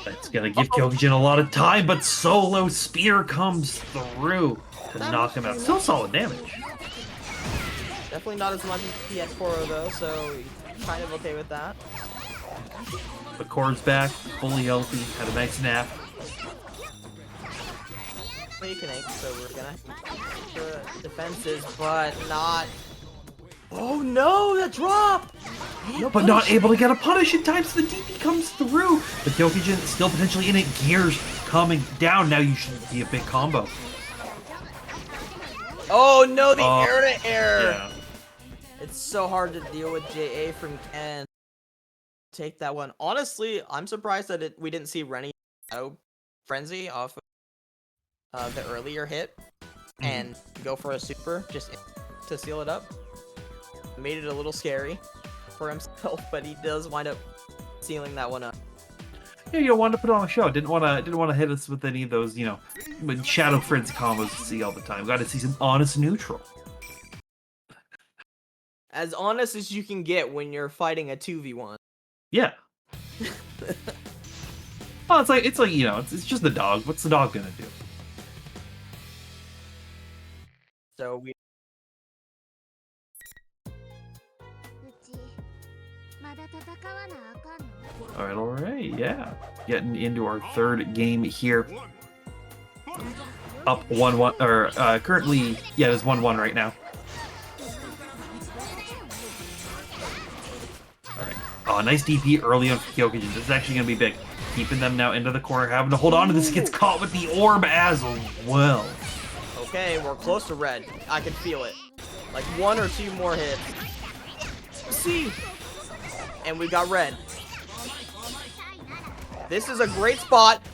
that's gonna give Kyokujin a lot of time, but solo spear comes through to knock him out. Still solid damage. Definitely not as much as he had Koro though, so kind of okay with that. The Kor's back, fully healthy, had a nice nap. awakening, so we're gonna the defenses, but not. Oh no, the drop! No But not punish. able to get a punish in time, so the DP comes through. But Kyokujin is still potentially in it. Gears coming down. Now you should be a big combo. Oh no, the air to air. Yeah. It's so hard to deal with JA from Ken. Take that one. Honestly, I'm surprised that we didn't see Rennie Shadow Frenzy off of the earlier hit and go for a super just to seal it up. Made it a little scary for himself, but he does wind up sealing that one up. Yeah, you wanted to put on a show. Didn't want to hit us with any of those, when Shadow Frenzy combos you see all the time. Got to see some honest neutral. As honest as you can get when you're fighting a 2v1. Yeah. Well, it's like it's just the dog. What's the dog gonna do? So we. All right, yeah. Getting into our third game here. Up 1-1, or currently, yeah, there's 1-1 right now. All right. Oh, nice DP early on for Kyokujin. This is actually gonna be big. Keeping them now into the corner, having to hold on to this. Gets caught with the orb as well. Okay, we're close to red. I can feel it. Like 1 or 2 more hits. See, and we got red. This is a great spot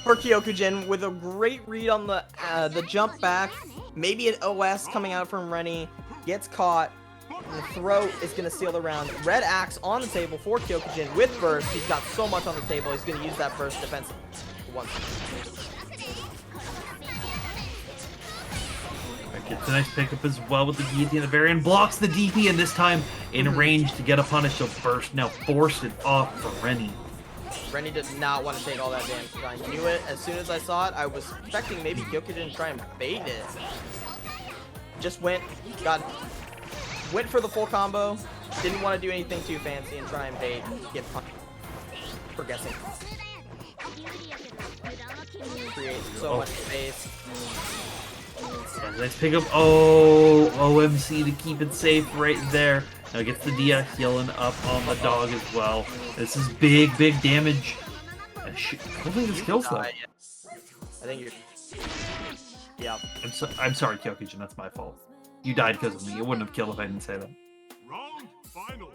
for Kyokujin with a great read on the jump back. Maybe an OS coming out from Rennie. Gets caught. The throw is going to seal the round. Red Axe on the table for Kyokujin with burst. He's got so much on the table. He's going to use that burst defense once. Gets a nice pickup as well with the guillotine at the very end. Blocks the DP, and this time in range to get a punish. So burst now forced it off for Rennie. Rennie did not want to take all that damage. I knew it. As soon as I saw it, I was expecting maybe Kyokujin to try and bait it. Just went for the full combo. Didn't want to do anything too fancy and try and bait. Get punished for guessing. Creates so much space. Yeah, nice pickup. Oh, OMC to keep it safe right there. Now gets the DX healing up on the dog as well. This is big damage. Hopefully this kills though. I think you're. Yeah. I'm sorry, Kyokujin. That's my fault. You died because of me. It wouldn't have killed if I didn't say that. Round final.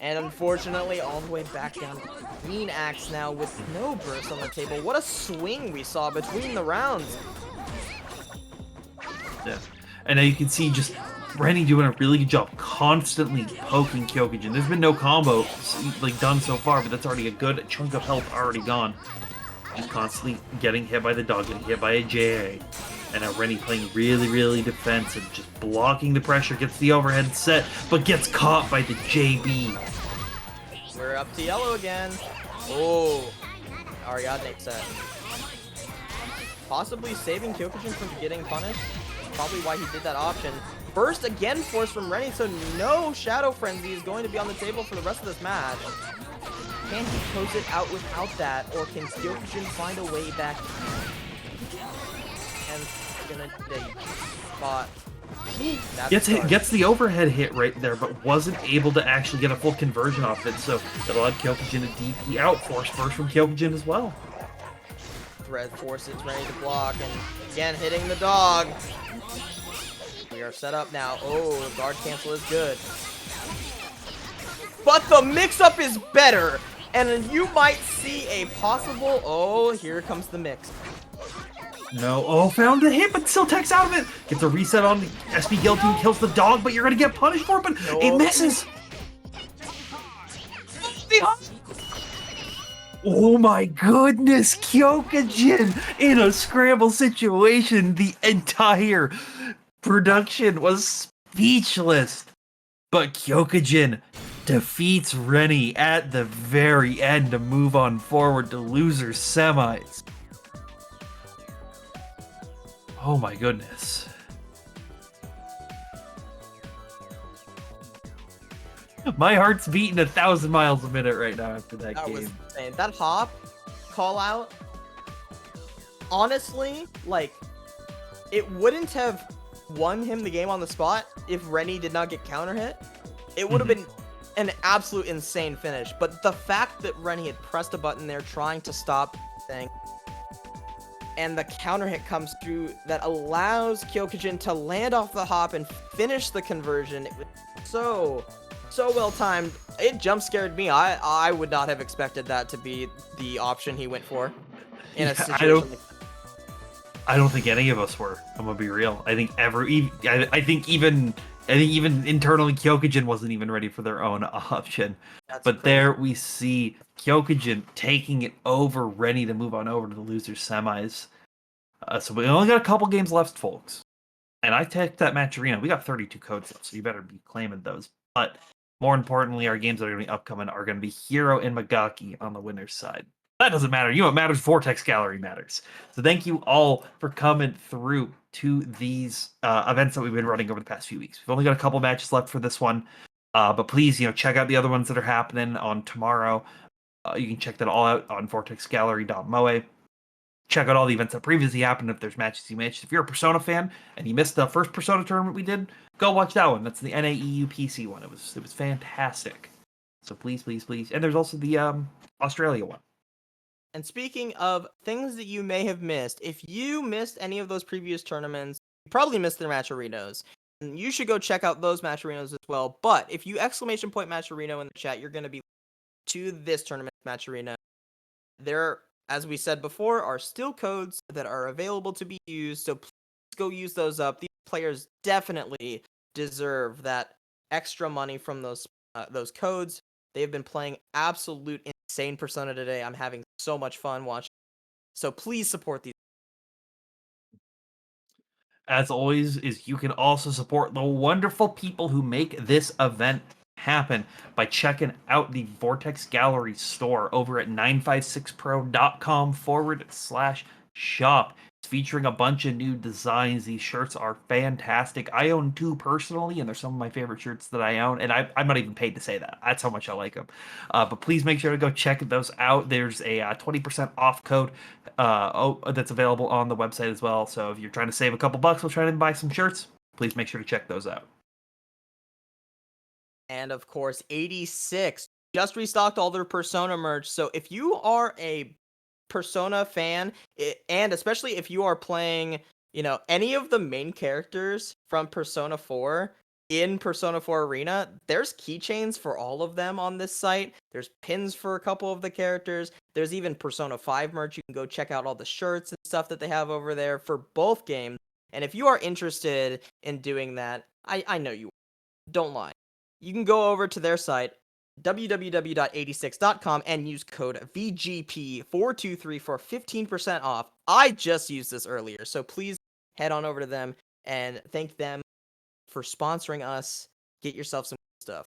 And unfortunately, all the way back down to Green Axe now with no burst on the table. What a swing we saw between the rounds. Yeah. And now you can see just Rennie doing a really good job constantly poking Kyokujin. There's been no combo done so far, but that's already a good chunk of health already gone. Just constantly getting hit by the dog, getting hit by a JA. And now Rennie playing really defensive, just blocking the pressure, gets the overhead set, but gets caught by the JB. We're up to yellow again. Oh, Ariadne set. Possibly saving Kyokujin from getting punished. Probably why he did that option. Burst again forced from Rennie, so no Shadow Frenzy is going to be on the table for the rest of this match. Can he close it out without that, or can Kyokujin find a way back? And gonna spot. Gets the overhead hit right there, but wasn't able to actually get a full conversion off it, so that allowed Kyokujin to DP out. Force burst from Kyokujin as well. Red forces ready to block, and again hitting the dog. We are set up now. Oh, guard cancel is good. But the mix-up is better, and you might see a possible... Oh, here comes the mix. No, oh, found the hit, but still techs out of it. Gets a reset on the SP Guillotine, kills the dog, but you're gonna get punished for it, but it misses. Oh my goodness, Kyokujin in a scramble situation. The entire production was speechless. But Kyokujin defeats Rennie at the very end to move on forward to loser semis. Oh my goodness. My heart's beating 1,000 miles a minute right now after that game. Was insane. That hop call out honestly, like, it wouldn't have won him the game on the spot if Rennie did not get counter hit. It would have been an absolute insane finish. But the fact that Rennie had pressed a button there trying to stop thing, and the counter hit comes through that allows Kyokujin to land off the hop and finish the conversion. It was so well timed. It jump scared me. I would not have expected that to be the option he went for in a situation like that. I don't think any of us were. I'm gonna be real. I think I think even internally Kyokujin wasn't even ready for their own option. That's but crazy. there we see Kyokujin taking it over Rennie to move on over to the loser semis. So we only got a couple games left, folks. And I take that match arena. We got 32 codes left, so you better be claiming those. But more importantly, our games that are going to be upcoming are going to be Hero and Magaki on the winner's side. That doesn't matter. You know what matters? Vortex Gallery matters. So thank you all for coming through to these events that we've been running over the past few weeks. We've only got a couple matches left for this one. But please, check out the other ones that are happening on tomorrow. You can check that all out on vortexgallery.moe. Check out all the events that previously happened if there's matches you missed. If you're a Persona fan and you missed the first Persona tournament we did, go watch that one. That's the NAEU PC one. It was fantastic. So please. And there's also the Australia one. And speaking of things that you may have missed, if you missed any of those previous tournaments, you probably missed their match arenas. And you should go check out those match arenas as well. But if you ! Match arena in the chat, you're going to be to this tournament match arena. There, as we said before, are still codes that are available to be used. So please go use those up. These players definitely deserve that extra money from those codes. They've been playing absolute insane Persona today. I'm having so much fun watching. So please support these. As always, you can also support the wonderful people who make this event happen by checking out the Vortex Gallery store over at 956pro.com/shop. It's featuring a bunch of new designs. These shirts are fantastic. I own 2 personally, and they're some of my favorite shirts that I own, and I'm not even paid to say that. That's how much I like them. But please make sure to go check those out. There's a 20% off code that's available on the website as well. So if you're trying to save a couple bucks while trying to buy some shirts, please make sure to check those out. And of course, 86 just restocked all their Persona merch. So if you are a Persona fan, and especially if you are playing, any of the main characters from Persona 4 in Persona 4 Arena, there's keychains for all of them on this site. There's pins for a couple of the characters. There's even Persona 5 merch. You can go check out all the shirts and stuff that they have over there for both games. And if you are interested in doing that, I know you don't lie. You can go over to their site, www.86.com, and use code VGP423 for 15% off. I just used this earlier, so please head on over to them and thank them for sponsoring us. Get yourself some stuff.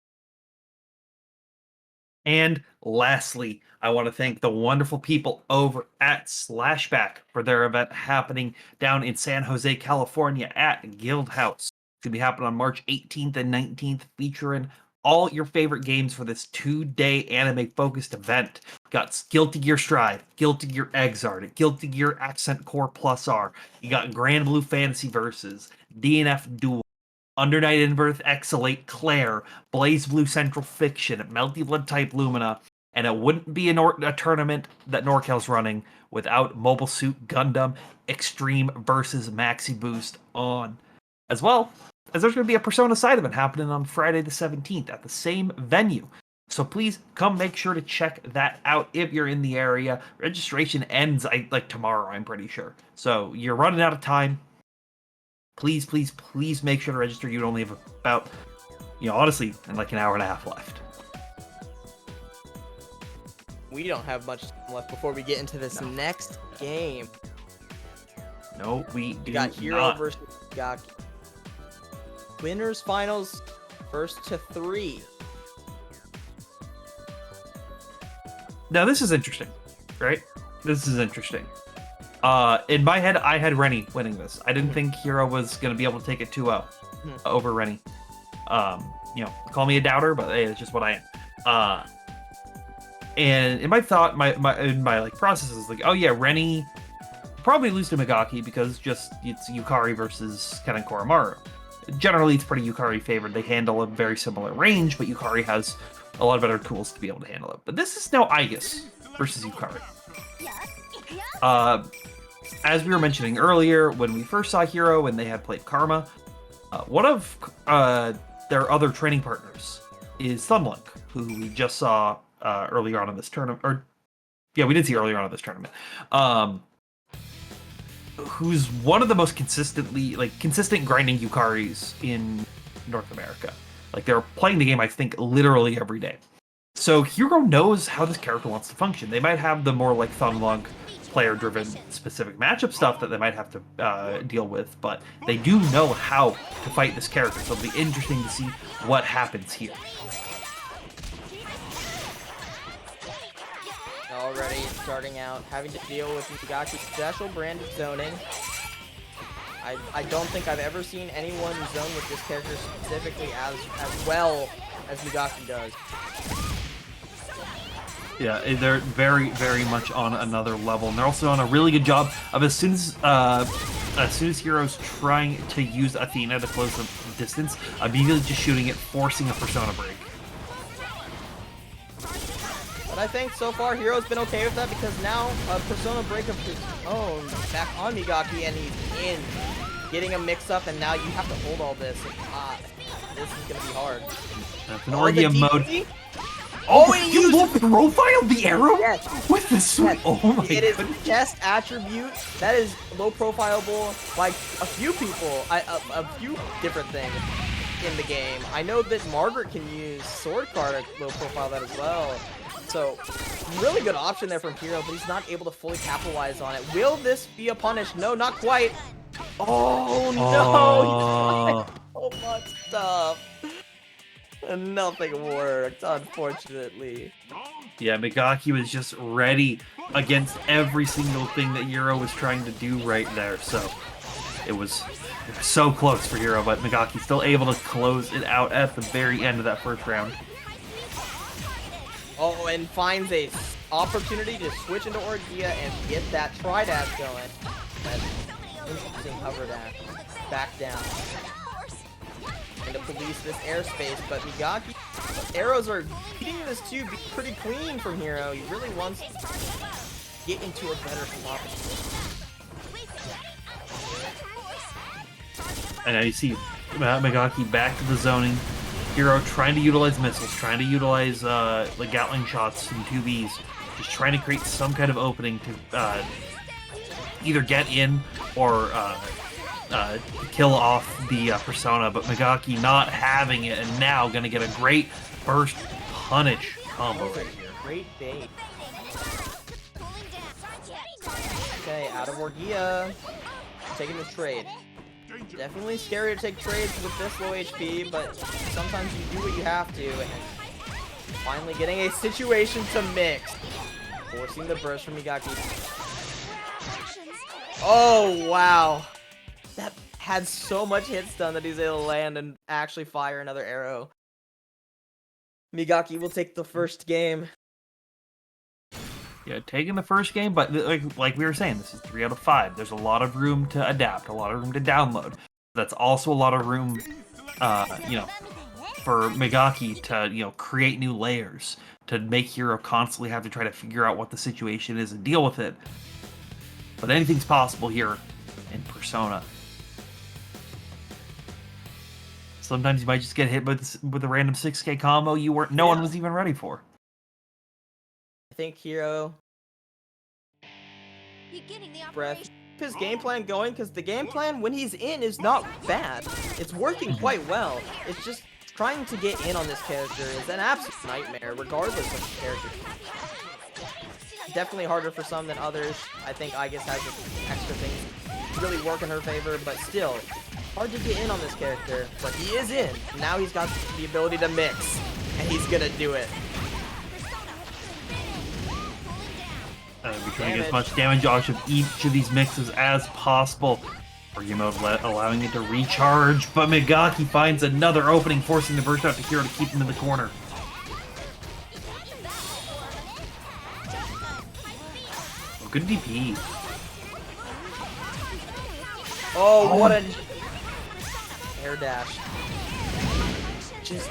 And lastly, I want to thank the wonderful people over at Slashback for their event happening down in San Jose, California at Guild House. It's going to be happening on March 18th and 19th, featuring all your favorite games for this 2-day anime-focused event. Got Guilty Gear Strive, Guilty Gear Exart, Guilty Gear Accent Core Plus R. You got Grand Blue Fantasy Versus, DNF Duel, Under Night in Birth Exhalate Claire, Blaze Blue Central Fiction, Melty Blood Type Lumina, and it wouldn't be a tournament that NorCal's running without Mobile Suit Gundam Extreme versus Maxi Boost on. As well as there's going to be a Persona side event happening on Friday the 17th at the same venue. So please come make sure to check that out if you're in the area. Registration ends tomorrow, I'm pretty sure. So you're running out of time. Please make sure to register. You only have about, honestly, like an hour and a half left. We don't have much time left before we get into this next game. No, we do We got Hero not. versus Gaki. Winners finals, first to 3. Now this is interesting, right? This is interesting. In my head, I had Rennie winning this. I didn't think Hero was going to be able to take it 2-0 over Rennie. Call me a doubter, but hey, it's just what I am. And in my thought, my process is like, oh yeah, Rennie probably lose to Megaki because just it's Yukari versus Ken and Koromaru. Generally, it's pretty Yukari favored. They handle a very similar range, but Yukari has a lot of better tools to be able to handle it. But this is now Aigis versus Yukari. As we were mentioning earlier, when we first saw Hero and they had played Karma, one of their other training partners is Thunlunk, who we just saw earlier on in this tournament. Or, yeah, we did see earlier on in this tournament. Who's one of the most consistent grinding Yukaris in North America. Like, they're playing the game, I think, literally every day. So Hero knows how this character wants to function. They might have the more, like, Thunlunk, player-driven specific matchup stuff that they might have to deal with, but they do know how to fight this character, so it'll be interesting to see what happens here. Already starting out, having to deal with Migaki's special brand of zoning. I don't think I've ever seen anyone zone with this character specifically as well as Migaki does. Yeah, they're very, very much on another level, and they're also on a really good job of as soon as Hero's trying to use Athena to close the distance, immediately just shooting it, forcing a Persona break. But I think so far Hero's been okay with that because now a Persona break of his own back on Migaki and he's in, getting a mix-up, and now you have to hold all this. This is gonna be hard. That's an Orgia mode. Oh, you low profiled the arrow? Yes. With the sweet. Yes. Oh my It is goodness. chest attribute that is low profileable like a few people, a few different things in the game. I know that Margaret can use sword card to low profile that as well. So really good option there from Hero, but he's not able to fully capitalize on it. Will this be a punish? No, not quite. Oh no! So much stuff. And nothing worked, unfortunately. Yeah, Megaki was just ready against every single thing that Hero was trying to do right there. So it was so close for Hero, but Megaki's still able to close it out at the very end of that first round. Oh, and finds a opportunity to switch into Orgia and get that tri-dash going. That's interesting cover dash. Back down. And to police this airspace, but Migaki, arrows are beating this too pretty clean from Hero. He really wants to get into a better spot. And now you see Megaki back to the zoning. Hero trying to utilize missiles, trying to utilize like Gatling shots and 2Bs, just trying to create some kind of opening to either get in or kill off the Persona, but Megaki not having it, and now gonna get a great burst punish combo right here. Great bait. Okay, out of Orgia. Taking this trade. Definitely scary to take trades with this low HP, but sometimes you do what you have to, and finally getting a situation to mix. Forcing the burst from Migaki. Oh, wow. That had so much hit stun that he's able to land and actually fire another arrow. Migaki will take the first game. Yeah, taking the first game, but like we were saying, this is 3 out of 5. There's a lot of room to adapt, a lot of room to download. That's also a lot of room, for Megaki to, create new layers, to make Hero constantly have to try to figure out what the situation is and deal with it. But anything's possible here in Persona. Sometimes you might just get hit with a random 6K combo no one was even ready for. I think Hero breath his game plan going, because the game plan when he's in is not bad. It's working quite well. It's just trying to get in on this character is an absolute nightmare, regardless of the character. Definitely harder for some than others. I think Aigis has extra things really work in her favor, but still hard to get in on this character. But he is in. Now he's got the ability to mix, and he's gonna do it. We're trying to get as much damage off of each of these mixes as possible. Orgia mode allowing it to recharge, but Megaki finds another opening, forcing the burst out to Hero to keep him in the corner. Oh, good DP. Oh, what a air dash. Just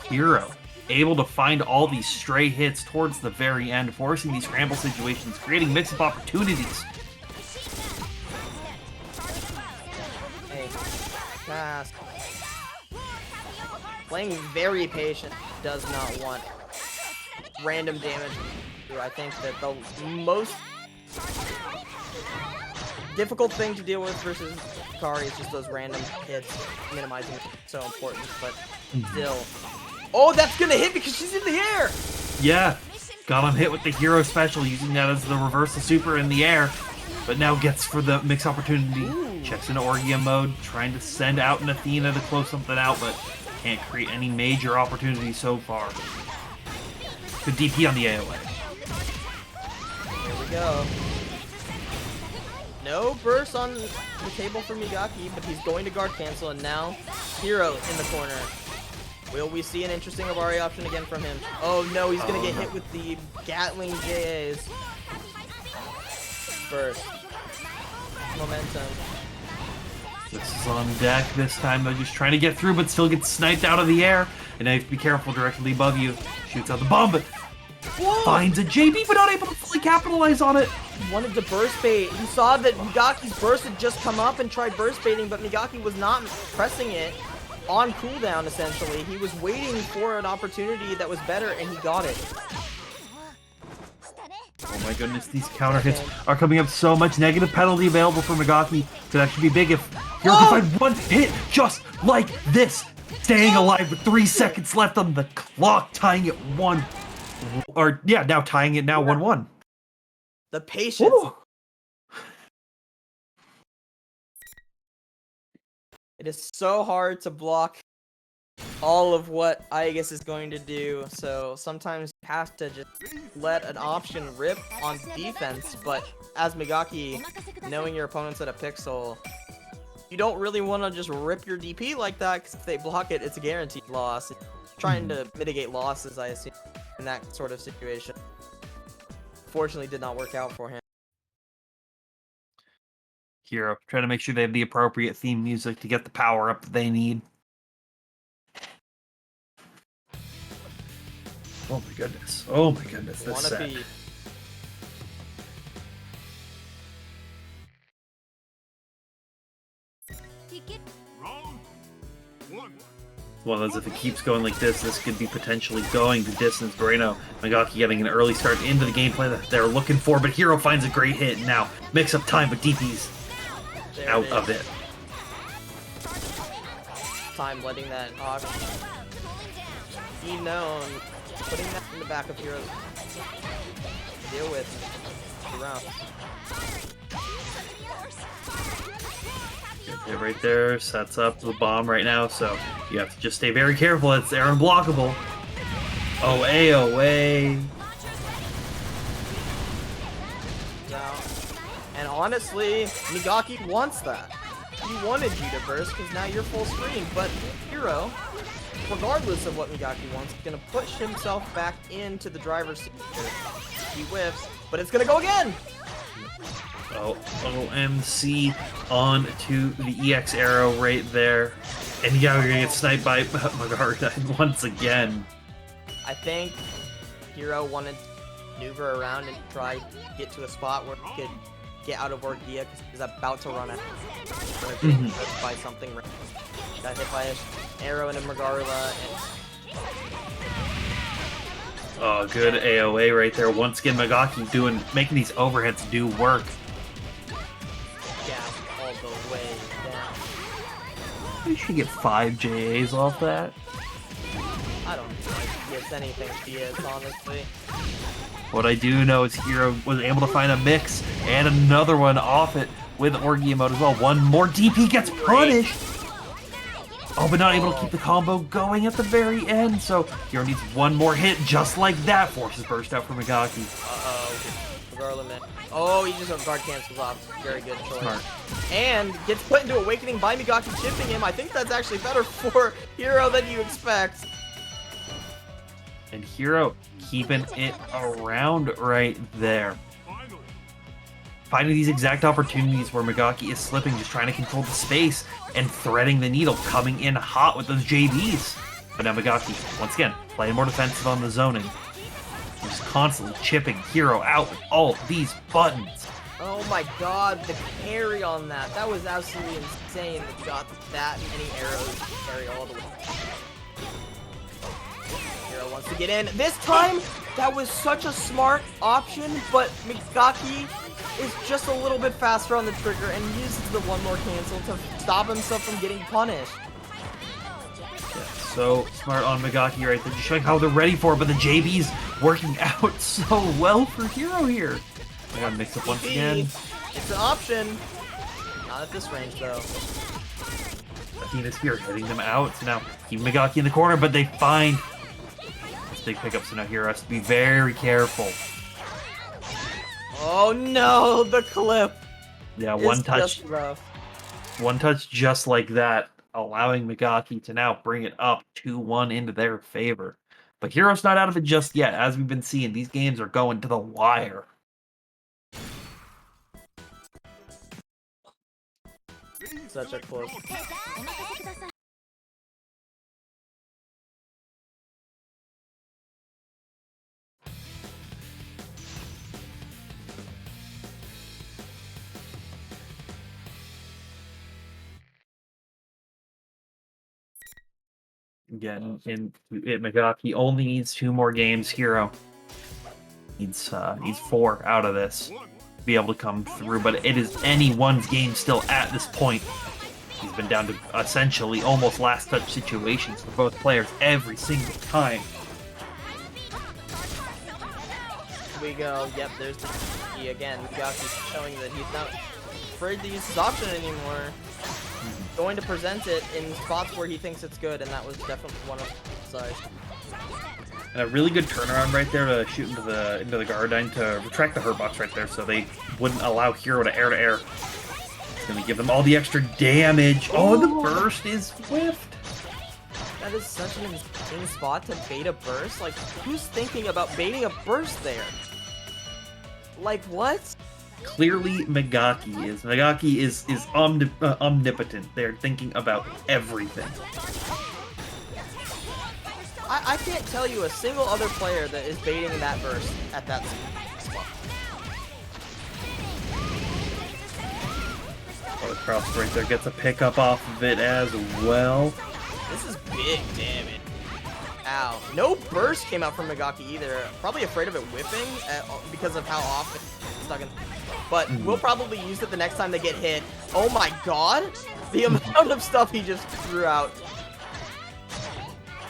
Hero able to find all these stray hits towards the very end, forcing these scramble situations, creating mix-up opportunities. hey, fast. Playing very patient, does not want random damage. I think that the most difficult thing to deal with versus Kari is just those random hits. Minimizing it is so important, but still. Oh, that's gonna hit because she's in the air! Yeah, got him hit with the hero special, using that as the reversal super in the air, but now gets for the mix opportunity. Ooh. Checks into Orgia mode, trying to send out an Athena to close something out, but can't create any major opportunities so far. Good DP on the AoE. Here we go. No burst on the table for Migaki, but he's going to guard cancel, and now Hero in the corner. Will we see an interesting Abari option again from him? Oh no, he's gonna get hit with the Gatling JAs. Burst. Momentum. This is on deck this time, though, just trying to get through, but still gets sniped out of the air. And now you have to be careful directly above you. Shoots out the bomb, but finds a JB, but not able to fully capitalize on it. Wanted to burst bait. He saw that Migaki's burst had just come up and tried burst baiting, but Migaki was not pressing it on cooldown, essentially. He was waiting for an opportunity that was better, and he got it. Oh my goodness, these counter hits are coming up so much. Negative penalty available for Migaki could actually be big if Hero can find one hit just like this. Staying alive with 3 seconds left on the clock, tying it 1. Or, yeah, now tying it now 1-1. The patience. Ooh. It is so hard to block all of what Aegis is going to do, so sometimes you have to just let an option rip on defense, but as Migaki, knowing your opponent's at a pixel, you don't really want to just rip your DP like that, because if they block it, it's a guaranteed loss. It's trying to mitigate losses, I assume, in that sort of situation. Fortunately, did not work out for him. Hero trying to make sure they have the appropriate theme music to get the power up that they need. Oh my goodness. Oh my goodness. This Wanna set. be. Round 1. Well, as if it keeps going like this could be potentially going the distance. Moreno, Migaki getting an early start into the gameplay that they're looking for, but Hero finds a great hit now. Mix up time, but DP's out of it. Time letting that option be known, putting that in the back of Hero's deal with around. Yeah, right there sets up the bomb right now, so you have to just stay very careful. It's they're unblockable. Oh, AOA. Now, and honestly, Migaki wants that. He wanted you to burst because now you're full screen, but Hero, regardless of what Migaki wants, is gonna push himself back into the driver's seat. He whiffs, but it's gonna go again! Oh, OMC on to the EX arrow right there. And yeah, we're gonna get sniped by Magarda once again. I think Hero wanted to maneuver around and try to get to a spot where he could get out of Orgia because he's about to run out. Hit by something. Got hit by an arrow into Magarla and Oh, good AOA right there. Once again, Migaki making these overheads do work. gas all the way down. We should get 5 JAs off that. I don't think he gets anything BS, honestly. What I do know is Hero was able to find a mix and another one off it with Orgia mode as well. One more DP gets punished. Oh, but not able to keep the combo going at the very end. So Hero needs one more hit just like that. Forces burst out for Migaki. Magarla, oh, he just guard cancels off. Very good choice. Smart. And gets put into Awakening by Migaki, chipping him. I think that's actually better for Hero than you expect. And Hero keeping it around right there. Final. finding these exact opportunities where Megaki is slipping, just trying to control the space and threading the needle, coming in hot with those JBs. But now Megaki, once again, playing more defensive on the zoning. Just constantly chipping Hero out with all these buttons. Oh my god, the carry on that. That was absolutely insane that you got that many arrows to carry all the way. Hero wants to get in. This time, that was such a smart option, but Megaki is just a little bit faster on the trigger and uses the one more cancel to stop himself from getting punished. Yeah, so smart on Megaki right there, just showing how they're ready for it, but the JB's working out so well for Hero here. I gotta mix up once again. It's an option. Not at this range, though. Athena Spear hitting them out. So now keep Megaki in the corner, but they find this big pickup. So now Hero has to be very careful. Oh no, the clip. Yeah, one touch. Just rough. One touch just like that, allowing Megaki to now bring it up 2-1 into their favor. But Hero's not out of it just yet. As we've been seeing, these games are going to the wire. Such a close. Again, Megaki only needs 2 more games. Hero needs 4 out of this to be able to come through. But it is anyone's game still at this point. He's been down to essentially almost last touch situations for both players every single time. Here we go. Yep, there's the key again. Megaki's showing that he's not afraid to use his option anymore. Going to present it in spots where he thinks it's good, and that was definitely one of the sides. And a really good turnaround right there to shoot into the Guardine to retract the hurt box right there, so they wouldn't allow Hero to air. It's gonna give them all the extra damage. Oh, the burst is whiffed. That is such an insane spot to bait a burst. Like, who's thinking about baiting a burst there? Like, what? Clearly, Megaki is. Megaki is omnipotent. They're thinking about everything. I can't tell you a single other player that is baiting that burst at that spot. Oh, the cross right there gets a pickup off of it as well. This is big damage. Ow. No burst came out from Megaki either. Probably afraid of it whipping because of how often it's stuck in. But we'll probably use it the next time they get hit. Oh my god! The amount of stuff he just threw out.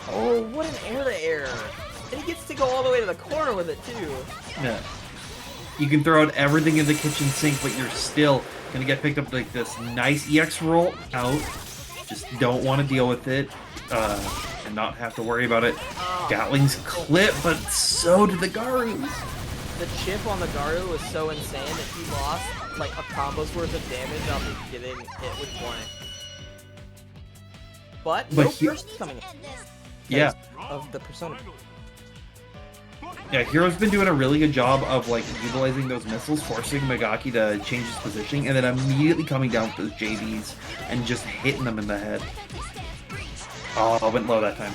Oh, what an air-to-air. And he gets to go all the way to the corner with it, too. Yeah. You can throw out everything in the kitchen sink, but you're still going to get picked up like this nice EX roll out. Just don't want to deal with it and not have to worry about it. Gatling's clip, but so did the Garus. The chip on the Garu was so insane that he lost like a combo's worth of damage off of getting hit with one. But no burst coming in. Yeah. Of the Persona. Yeah, Hero's been doing a really good job of like utilizing those missiles, forcing Megaki to change his positioning, and then immediately coming down with those JVs and just hitting them in the head. Oh, I went low that time.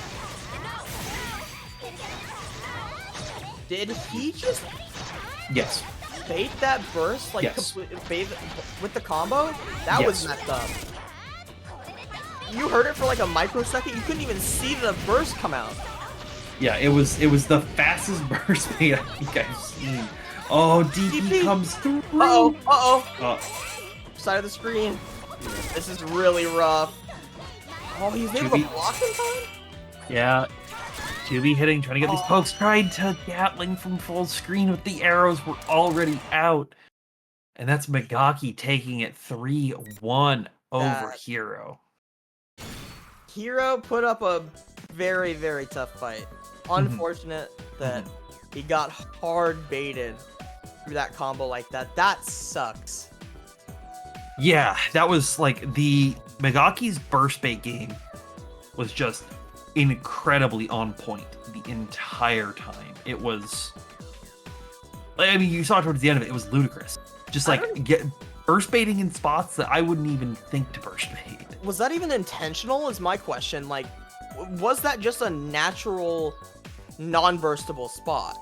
Did he just Yes. bait that burst? Like Yes. bait with the combo? That Yes. was messed up. You heard it for like a microsecond. You couldn't even see the burst come out. Yeah, it was the fastest burst bait I think I've seen. Oh, DP comes through. Uh-oh. Side of the screen. This is really rough. Oh, he's able to block in time? Yeah. 2B hitting, trying to get these pokes. Tried to Gatling from full screen, but the arrows were already out. And that's Megaki taking it 3-1 over Hero. Hero put up a very, very tough fight. Unfortunate that he got hard baited through that combo like that. That sucks. Yeah, that was like the Megaki's burst bait game was just incredibly on point the entire time. It was, I mean, you saw towards the end of it, it was ludicrous. Just like get burst baiting in spots that I wouldn't even think to burst bait. Was that even intentional is my question. Like, was that just a natural non-burstable spot?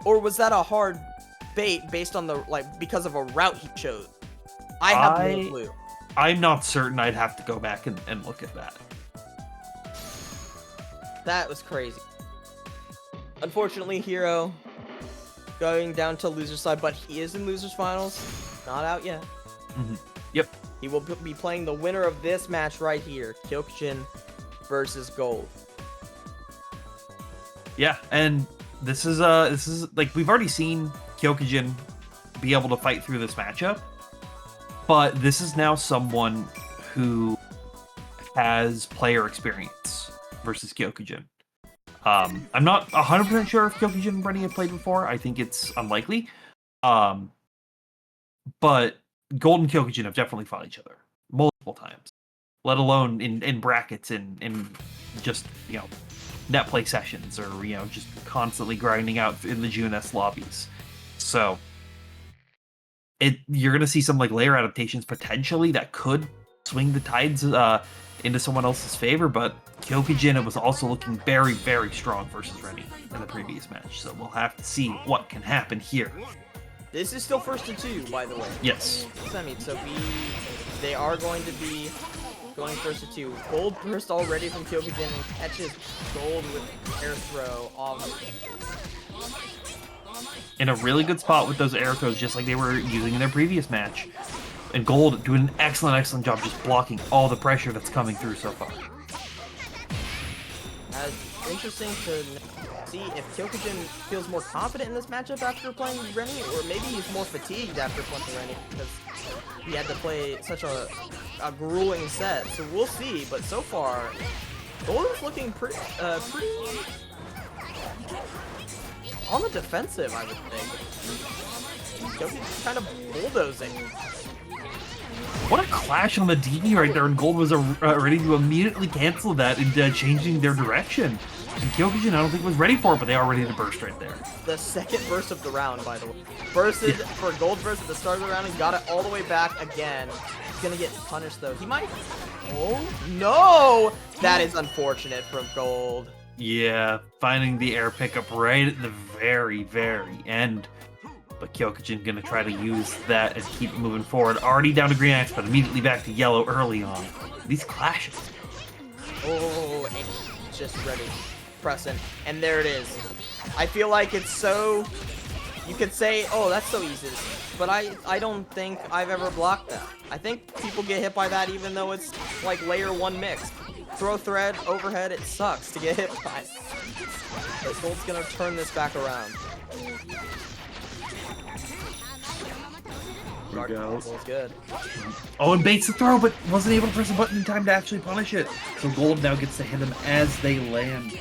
Or was that a hard bait based on the, like, because of a route he chose? I have no clue. I'm not certain. I'd have to go back and look at that. That was crazy. Unfortunately, Hero going down to loser's side, but he is in loser's finals. Not out yet. Yep. He will be playing the winner of this match right here, Kyokujin versus Gold. Yeah, and this is like we've already seen Kyokujin be able to fight through this matchup, but this is now someone who has player experience versus Kyokujin. I'm not 100% sure if Kyokujin and Rennie have played before. I think it's unlikely. But Gold and Kyokujin have definitely fought each other multiple times, let alone in brackets in just, you know, net play sessions or, you know, just constantly grinding out in the GNS lobbies. So you're going to see some like layer adaptations potentially that could swing the tides into someone else's favor, but Kyokujin was also looking very, very strong versus Rennie in the previous match, so we'll have to see what can happen here. This is still first to 2, by the way. Yes. So they are going to be going first to 2. Gold burst already from Kyokujin and catches Gold with air throw off. In a really good spot with those air throws, just like they were using in their previous match. And Gold doing an excellent job just blocking all the pressure that's coming through so far. Interesting to see if Kyokujin feels more confident in this matchup after playing Rennie, or maybe he's more fatigued after playing Rennie because he had to play such a grueling set. So we'll see, but so far, Gold is looking pretty on the defensive, I would think. Kyokujin's kind of bulldozing. What a clash on the DB right there, and Gold was ready to immediately cancel that into changing their direction. And Kyokujin, I don't think was ready for it, but they are ready to burst right there. The second burst of the round, by the way. Bursted for Gold burst at the start of the round and got it all the way back again. He's gonna get punished though. He might. Oh no! That is unfortunate from Gold. Yeah, finding the air pickup right at the very, very end. But Kyokujin gonna try to use that and keep moving forward. Already down to green X, but immediately back to yellow early on. These clashes. Oh, and he's just ready. Pressing. And there it is. I feel like it's so... You could say, oh, that's so easy. But I don't think I've ever blocked that. I think people get hit by that even though it's like layer 1 mix. Throw thread, overhead, it sucks to get hit by. But Gold's gonna turn this back around. Here goes. Good. Oh, and baits the throw, but wasn't able to press a button in time to actually punish it. So Gold now gets to hit them as they land.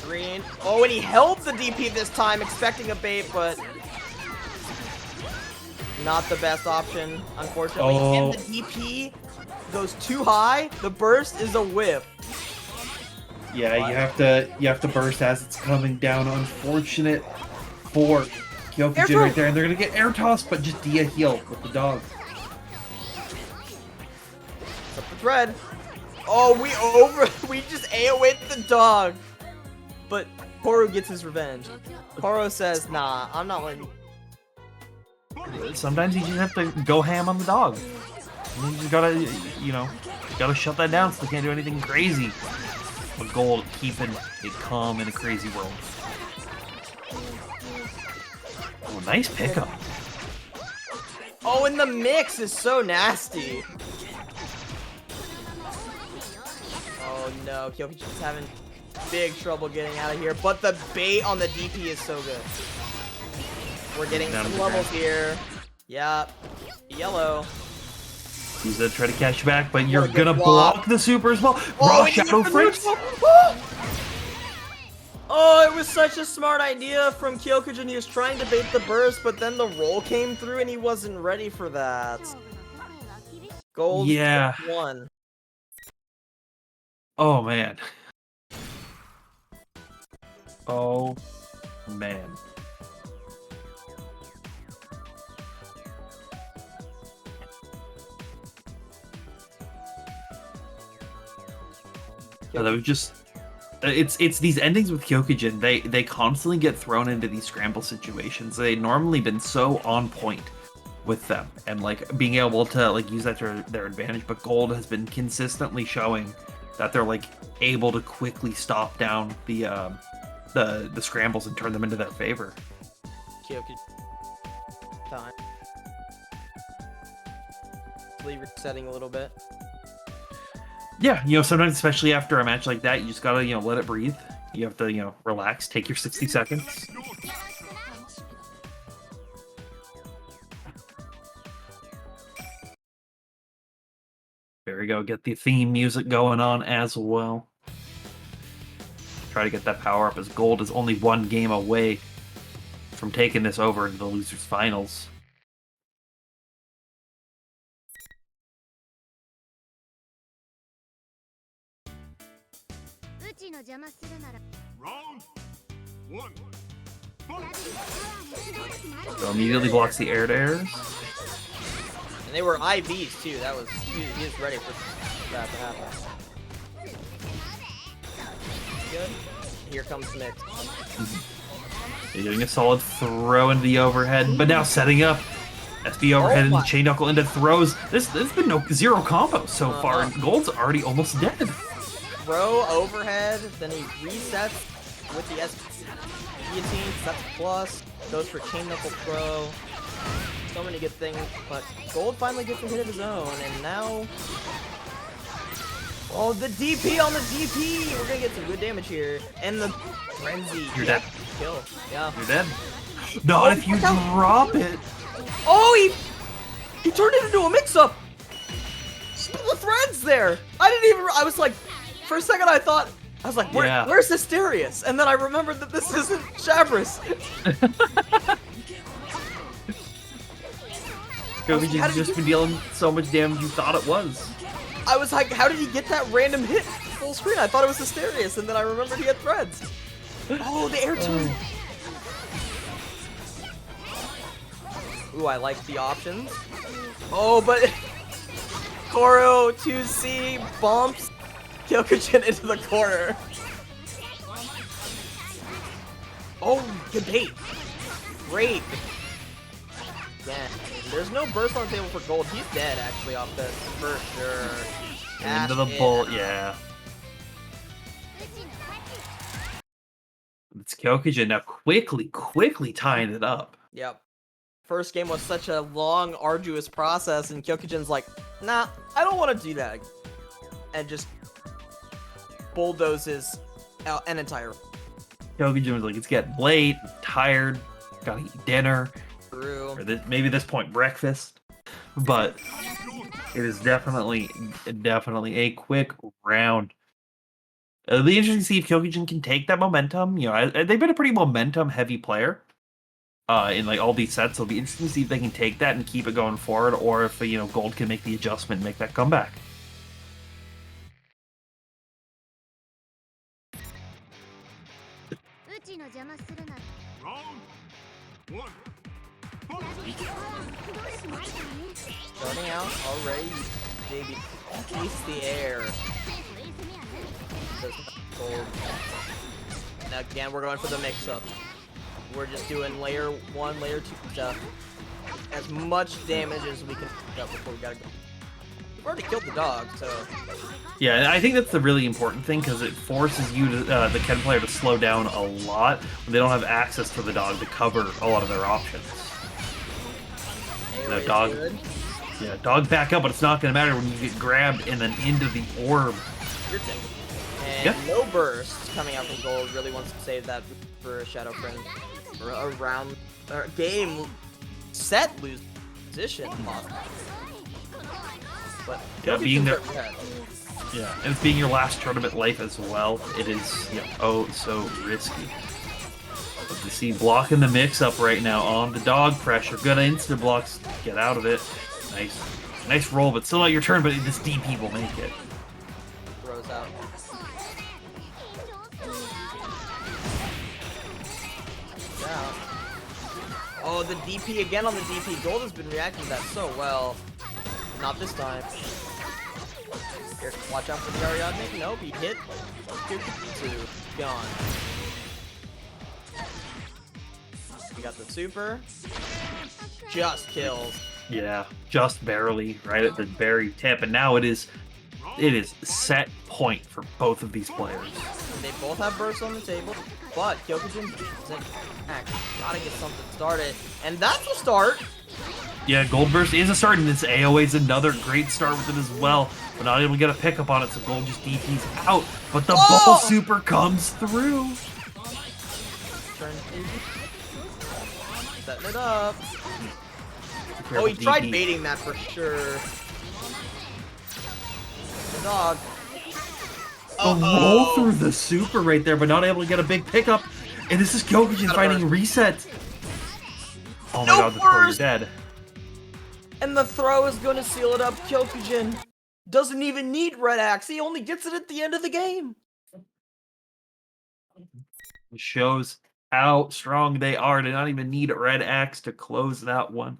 Green. Oh, and he held the DP this time, expecting a bait, but not the best option, unfortunately. Oh. And the DP goes too high. The burst is a whiff. Yeah, you have to burst as it's coming down. Unfortunate for Kyokujin right there, and they're gonna get air tossed, but just Dia heal with the dog. Up the thread. Oh, we just AoE'd the dog. But Koro gets his revenge. Koro says, nah, I'm not letting you. Sometimes you just have to go ham on the dog. And you just gotta, you know, gotta shut that down so they can't do anything crazy. But Gold keeping it calm in a crazy world. Oh, nice pickup. Oh, and the mix is so nasty. Oh no, Kyokujin's having big trouble getting out of here, but the bait on the DP is so good. We're getting some levels here. Yep. Yellow. He's gonna try to catch you back, but you're gonna block the super as well. Raw Shadow Fritz. Oh, it was such a smart idea from Kyokujin. He was trying to bait the burst, but then the roll came through and he wasn't ready for that. Gold. Yeah. 1. Oh man. Oh man. That was just it's these endings with Kyokujin. They constantly get thrown into these scramble situations. They've normally been so on point with them and like being able to like use that to their advantage, but Gold has been consistently showing that they're like able to quickly stop down the scrambles and turn them into their favor. Kyokujin time. Resetting a little bit. Yeah, sometimes, especially after a match like that, you just gotta, let it breathe. You have to, relax, take your 60 seconds. There we go, get the theme music going on as well. Try to get that power up as Gold is only one game away from taking this over into the losers finals. Round 1. So immediately blocks the air-to-airs. And they were IVs too. That was he was ready for that to happen. Good. Here comes Nick. They're doing a solid throw into the overhead, but now setting up SB overhead into chain knuckle into throws. There's been zero combos so far, and Gold's already almost dead. Throw overhead, then he resets with the guillotine, sets plus, goes for chain knuckle throw. So many good things, but Gold finally gets a hit of his own, and now... Oh, the DP on the DP! We're gonna get some good damage here. And the frenzy. You're dead. Kill. Yeah. You're dead. Not if you drop it. Oh, he turned it into a mix-up! The threads there! I was like, for a second I was like, where's Asterius? And then I remembered that this isn't Shabris. Kyokujin's just been dealing so much damage you thought it was. I was like, how did he get that random hit full screen? I thought it was Asterius, and then I remembered he had threads. Oh, the air turn. Ooh, I like the options. Oh, but Koro 2C bumps Kyokujin into the corner. Oh, good bait. Great. Yeah. There's no burst on the table for Gold. He's dead, actually, off this, for sure. Into the bolt, yeah. It's Kyokujin now quickly tying it up. Yep. First game was such a long, arduous process, and Kyokujin's like, nah, I don't want to do that. And just bulldozes out an entire... Kyokujin was like, it's getting late, I'm tired, gotta eat dinner. True. Or maybe at this point, breakfast. But it is definitely a quick round. It'll be interesting to see if Kyokujin can take that momentum. They've been a pretty momentum-heavy player in like all these sets. It'll be interesting to see if they can take that and keep it going forward, or if Gold can make the adjustment and make that comeback. Round 1. Starting out already, baby. Chase the air. Gold. And again, we're going for the mix-up. We're just doing layer 1, layer 2 stuff. As much damage as we can pick up before we gotta go. We've already killed the dog, so... Yeah, and I think that's the really important thing, because it forces you, the Ken player, to slow down a lot when they don't have access to the dog to cover a lot of their options. Dog back up, but it's not going to matter when you get grabbed and then into the orb. And no burst coming out from Gold. Really wants to save that for a Shadow Friend. For a round, or game set lose position. But being there. Yeah, and it's being your last tournament life as well. It is oh so risky. But you see blocking the mix-up right now on the dog pressure. Good insta blocks. Get out of it. Nice roll, but still not your turn, but this DP will make it. Throws out. Yeah. Oh, the DP again on the DP. Gold has been reacting to that so well. Not this time. Here, watch out for the Ariadne. Nope, he hit. P4U2. Gone. We got the super. Just kills. Yeah, just barely, right at the very tip, and now it is set point for both of these players. They both have bursts on the table, but Kyokujin doesn't act. Gotta get something started, and that's a start. Yeah, Gold Burst is a start, and this AOA is another great start with it as well, but not able to get a pickup on it, so Gold just DPs out, but the ball super comes through. Turn setting it up. Oh, he tried baiting that for sure. The dog. The roll through the super right there, but not able to get a big pickup. And this is Kyokujin finding reset. Oh my god, the throw, you're dead. And the throw is going to seal it up. Kyokujin doesn't even need Red Axe. He only gets it at the end of the game. It shows how strong they are to not even need a Red Axe to close that one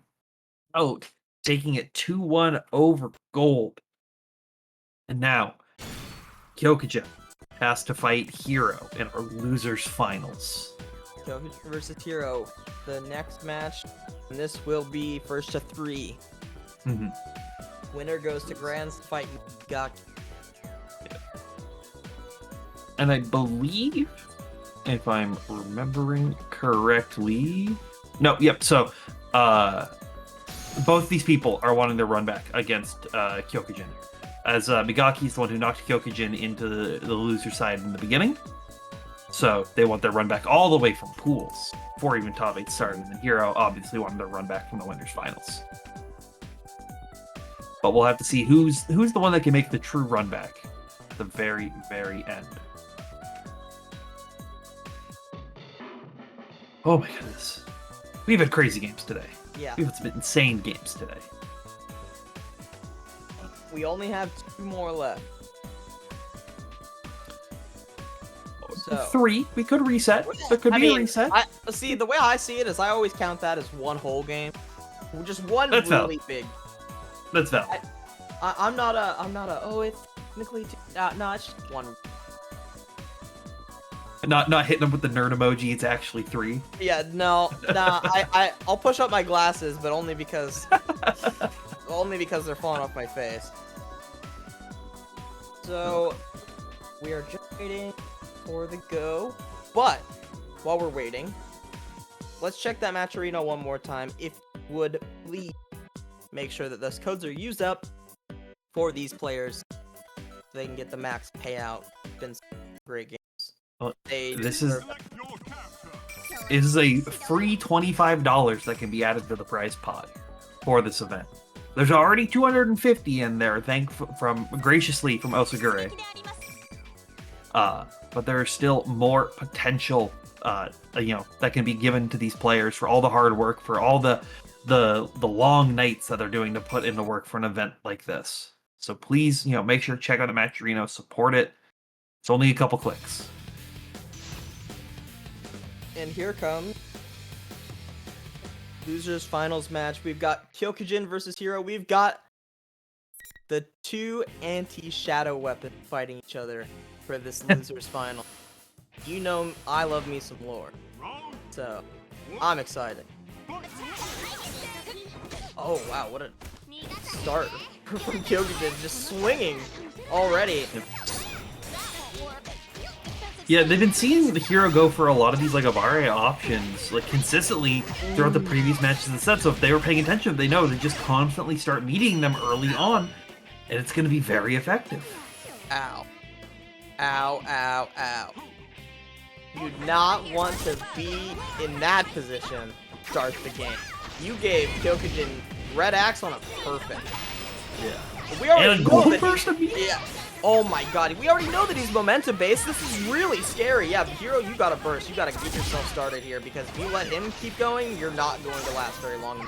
out. Taking it 2-1 over Gold. And now, Kyokujin has to fight Hero in our losers finals. Kyokujin versus Hero, the next match, and this will be first to 3. Winner goes to Grands fight Gaki. And I believe, if I'm remembering correctly, so both these people are wanting their run back against Kyokujin, as Migaki is the one who knocked Kyokujin into the loser side in the beginning. So they want their run back all the way from pools before even top 8 started. And Hero obviously wanted their run back from the winners finals. But we'll have to see who's the one that can make the true run back at the very, very end. Oh my goodness. We've had crazy games today. Yeah. We've had some insane games today. We only have 2 more left. So, 3. We could reset. There could be a reset. See, the way I see it is I always count that as one whole game. Just one That's really valid. big. That's valid. I'm not a, it's technically two. No, it's just one. Not hitting them with the nerd emoji, it's actually 3. Yeah, no, I'll push up my glasses, but only because they're falling off my face. So, we are just waiting for the go, but while we're waiting, let's check that match arena one more time. If you would please make sure that those codes are used up for these players so they can get the max payout. It's been some great games. Well, They this is deserve it. It is a free $25 that can be added to the prize pot for this event. There's already 250 in there, graciously from Osagure. But there are still more potential, that can be given to these players for all the hard work, for all the long nights that they're doing to put into work for an event like this. So please, make sure to check out the Match Arena, support it. It's only a couple clicks. And here comes losers finals match. We've got Kyokujin versus Hero. We've got the 2 anti-shadow weapons fighting each other for this losers final. You know I love me some lore, so I'm excited. Oh wow, what a start from Kyokujin, just swinging already. Yeah, they've been seeing the Hero go for a lot of these Avare options consistently throughout the previous matches and sets. So if they were paying attention, they know to just constantly start meeting them early on, and it's going to be very effective. Ow. Ow, ow, ow. You do not want to be in that position to start the game. You gave Kyokujin Red Axe on a perfect. Yeah. We already and a know gold that burst yeah. Oh my god, we already know that he's momentum based. This is really scary. Yeah, but Hero, you gotta burst. You gotta get yourself started here, because if you let him keep going, you're not going to last very long.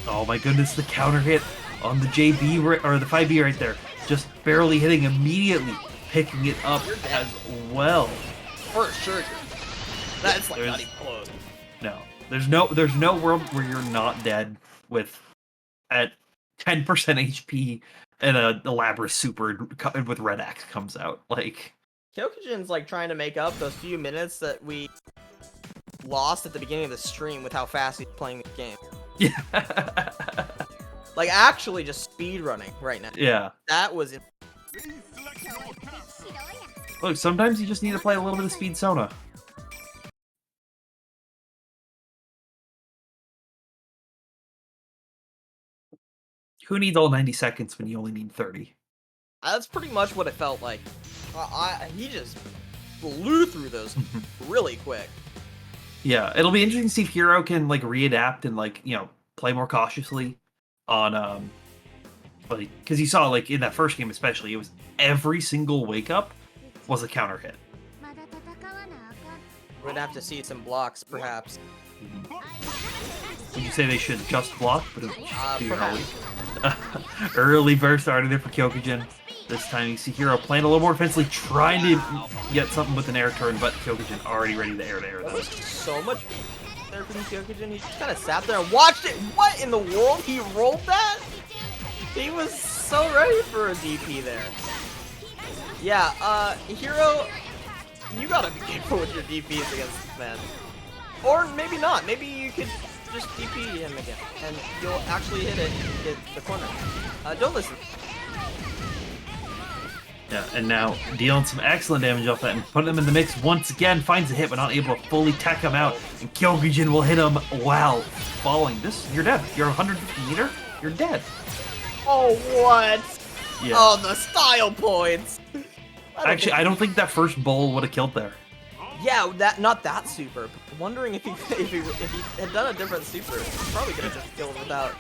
Oh my goodness, the counter hit on the JB, or the 5B right there. Just barely hitting immediately, picking it up as well. For sure. That's not even close. No. There's no world where you're not dead with at 10% HP and a elaborate super with Red Axe comes out. Like, Kyokujin's like trying to make up those few minutes that we lost at the beginning of the stream with how fast he's playing the game. yeah, Like actually just speed running right now. yeah. That was Please select your attack. Look, sometimes you just need to play a little bit of Speed Sona. Who needs all 90 seconds when you only need 30? that's pretty much what it felt like. He just flew through those really quick. Yeah, it'll be interesting to see if Hero can like readapt and like, you know, play more cautiously on like, because you saw like in that first game especially, it was every single wake up was a counter hit. We're gonna have to see some blocks, perhaps. Would you say they should just block? But Perhaps. early burst started there for Kyokujin. This time you see Hero playing a little more defensively, trying to get something with an air turn, but Kyokujin already ready to air to air That was those. so much there from Kyokujin. He just kind of sat there and watched it. What in the world? He rolled that? He was so ready for a DP there. Yeah, Hero, you gotta be careful with your DPs against this man. Or maybe not. Maybe you could just DP him again, and you'll actually hit it and get the corner. Don't listen. Yeah, and now dealing some excellent damage off that and putting him in the mix once again, finds a hit but not able to fully tech him out, and Kyokujin will hit him while falling. You're dead. You're 150 meter, you're dead. Oh, what? Yeah. Oh, the style points. Actually, I don't think that first bowl would have killed there. Yeah, not that super. But wondering if he had done a different super, he probably could have just killed without.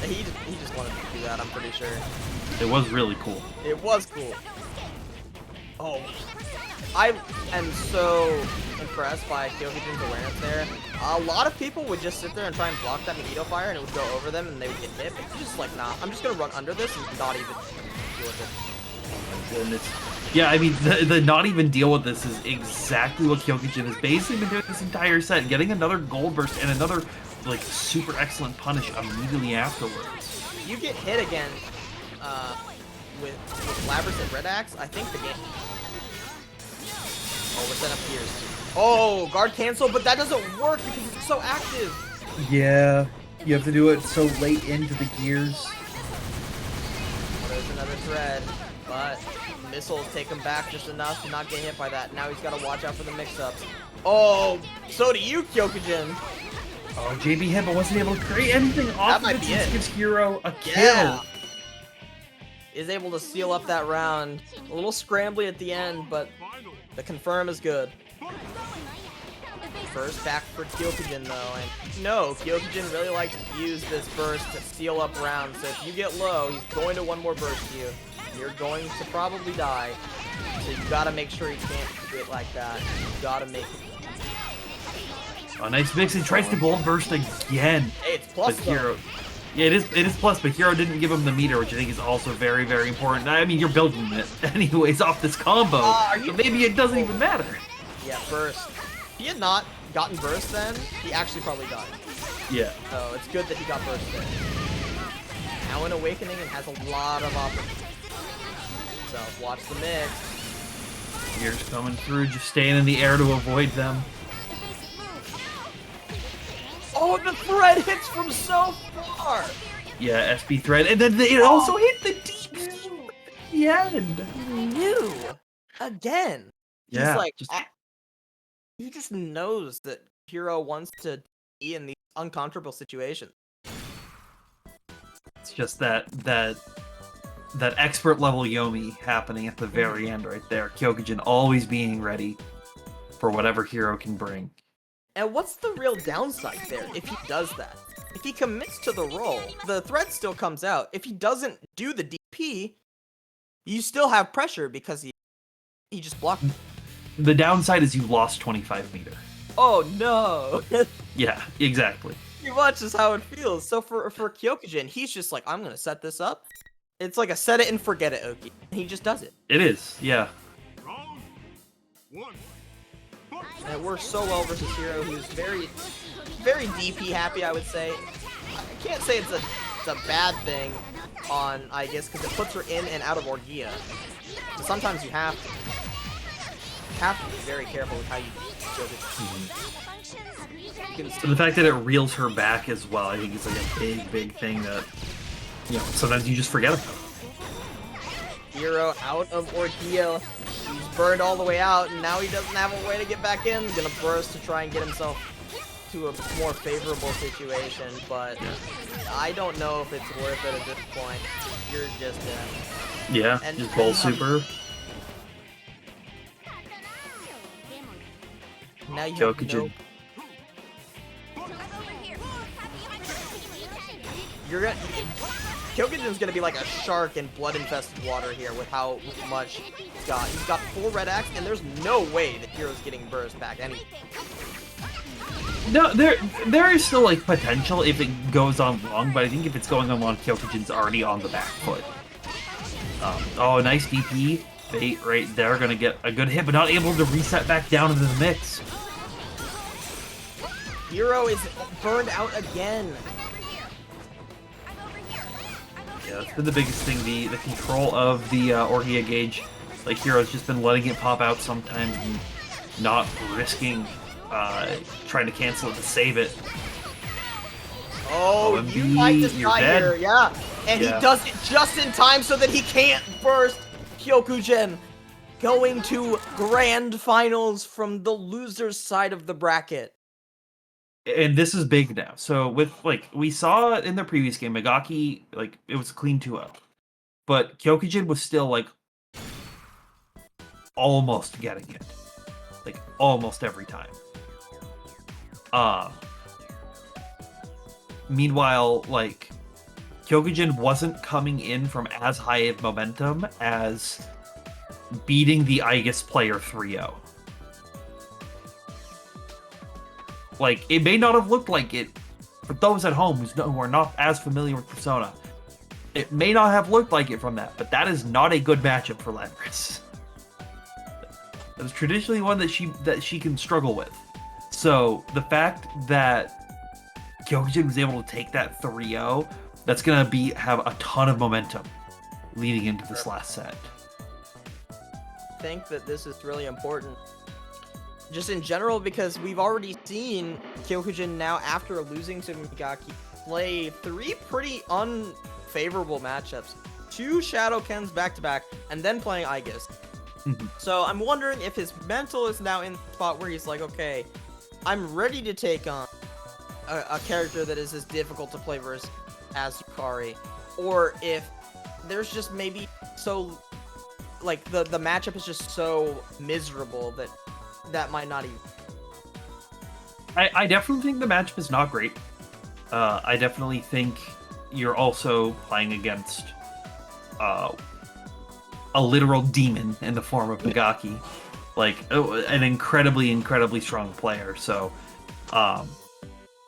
He just wanted to do that. I'm pretty sure. It was really cool. It was cool. Oh, I am so impressed by Kyokujin's awareness there. A lot of people would just sit there and try and block that Magneto fire, and it would go over them, and they would get hit. But he's just like, nah, I'm just gonna run under this and not even deal with it. Oh my goodness. Yeah, I mean, the not even deal with this is exactly what Kyokujin has basically been doing this entire set, getting another gold burst and another, like, super excellent punish immediately afterwards. You get hit again with Labrys and Red Axe, I think the game. Oh, we're setting up Pierce. Oh, guard cancel, but that doesn't work because it's so active. Yeah, you have to do it so late into the gears. There's another thread, but missiles take him back just enough to not get hit by that. Now he's got to watch out for the mix-ups. Oh, so do you, Kyokujin. Oh, JB hit but wasn't able to create anything off That of might it be since it. gives Hero a kill. Yeah. Is able to seal up that round. A little scrambly at the end, but the confirm is good. First back for Kyokujin though, and no, Kyokujin really likes to use this burst to seal up rounds, so if you get low, he's going to one more burst to you. You're going to probably die, so you gotta make sure he can't do it like that. You gotta make it. Oh, nice mix. He tries to gold burst again. Hey, it's plus But though. Hero, yeah, it is plus, but Hero didn't give him the meter, which I think is also very, very important. I mean, you're building it anyways off this combo, Are you- so maybe it doesn't even matter. Yeah, burst. If he had not gotten burst then, he actually probably died. Yeah. So it's good that he got burst there. Now in Awakening and has a lot of opportunities. So watch the mix. Here's coming through, just staying in the air to avoid them. Oh, the thread hits from so far! Yeah, SB thread, and then it also hit the DP at the end. New! Again! Yeah, He's like, just- he just knows that Hero wants to be in these uncomfortable situations. It's just that expert level Yomi happening at the very end right there. Kyokujin always being ready for whatever Hero can bring. And what's the real downside there if he does that? If he commits to the roll, the thread still comes out. If he doesn't do the DP, you still have pressure because he just blocked it. The downside is you lost 25 meter. Oh no! Yeah, exactly. You watch is how it feels. So for Kyokujin, he's just like, I'm gonna set this up. It's like a set it and forget it, Oki. And he just does it. It is, yeah. Round one. And it works so well versus Hero, who's very, very DP happy, I would say. I can't say it's a bad thing. on, I guess, because it puts her in and out of Orgia. So sometimes you have to be very careful with how you do it. So the fact that it reels her back as well, I think is like a big thing that, you know, sometimes you just forget about. Hero out of Orgia. He's burned all the way out, and now he doesn't have a way to get back in. He's gonna burst to try and get himself to a more favorable situation, but I don't know if it's worth it at this point. You're just dead. Yeah, And just Bull Super. Now you have Kyokujin. You're gonna. Kyokujin's gonna be like a shark in blood-infested water here with how much he's got. He's got full red axe, and there's no way that Hero's getting burst back. No, there is still like potential if it goes on long, but I think if it's going on long, Kyokujin's already on the back foot. Oh, nice DP. Bait right there, gonna get a good hit, but not able to reset back down into the mix. Hero is burned out again. Yeah, that's been the biggest thing, the control of the Orgia gauge. Like, Hero's just been letting it pop out sometimes and not risking trying to cancel it to save it. Oh, OMB, you might just you're die dead. here, yeah. And Yeah. he does it just in time so that he can't burst. Kyokujin going to grand finals from the loser's side of the bracket. And this is big now. So with, like, we saw in the previous game, Megaki, like, it was a clean 2-0. But Kyokujin was still, like, almost getting it. Like, almost every time. Meanwhile, like, Kyokujin wasn't coming in from as high of momentum as beating the Aegis player 3-0. Like, it may not have looked like it for those at home who are not as familiar with Persona. It may not have looked like it from that, but that is not a good matchup for Lamris. It was traditionally one that she can struggle with. So the fact that Kyokujin was able to take that 3-0, that's gonna have a ton of momentum leading into this last set. I think that this is really important. Just in general, because we've already seen Kyokujin now, after losing to Megaki, play 3 pretty unfavorable matchups. 2 Shadow Kens back-to-back, and then playing Aegis. So I'm wondering if his mental is now in the spot where he's like, okay, I'm ready to take on a character that is as difficult to play versus as Yukari. Or if there's just maybe so, like, the matchup is just so miserable that might not even. I definitely think the matchup is not great. I definitely think you're also playing against a literal demon in the form of Megaki, like an incredibly strong player. So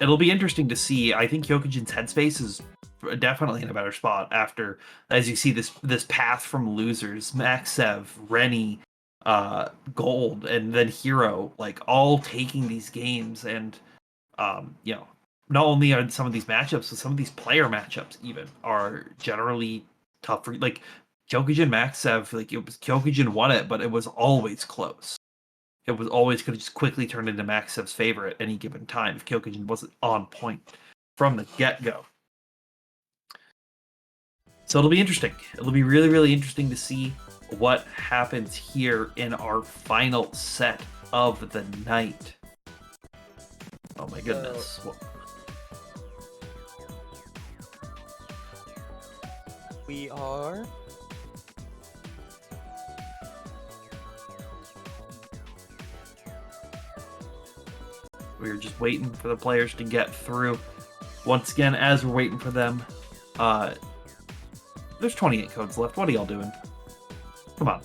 it'll be interesting to see. I think Kyokujin's headspace is definitely in a better spot after, as you see this path from losers, Maxev, Rennie, Gold, and then Hero, like, all taking these games, and you know, not only are some of these matchups, but some of these player matchups even are generally tough for, like, Kyokujin Maxev. Like, it was Kyokujin won it, but it was always close. It was always could have just quickly turned into Maxev's favor at any given time if Kyokujin wasn't on point from the get-go. So it'll be interesting. It'll be really interesting to see what happens here in our final set of the night. Oh my goodness. We are... We're just waiting for the players to get through. Once again, as we're waiting for them, there's 28 codes left. What are y'all doing? Come on.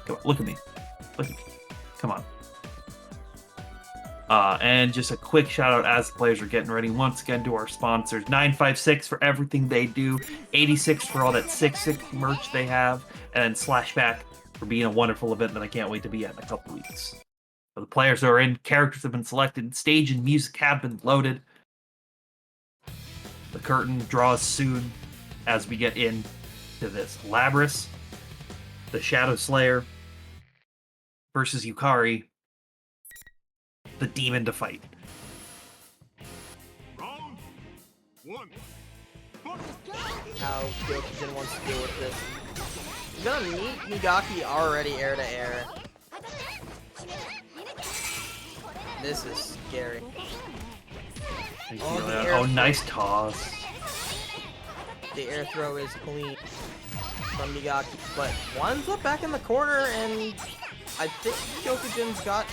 Come on. Look at me. Look at me. Come on. And just a quick shout out as the players are getting ready once again to our sponsors. 956 for everything they do. 86 for all that 66 merch they have. And then Slashback for being a wonderful event that I can't wait to be at in a couple weeks. So the players are in, characters have been selected, stage and music have been loaded. The curtain draws soon as we get into this. Labris, the Shadow Slayer, versus Yukari, the demon to fight. Round 1. How Gyokujin wants to deal with this. He's gonna meet Migaki already air to air. This is scary. Oh, nice toss. The air throw is clean from Migaki, but winds up back in the corner, and I think Gyokujin's got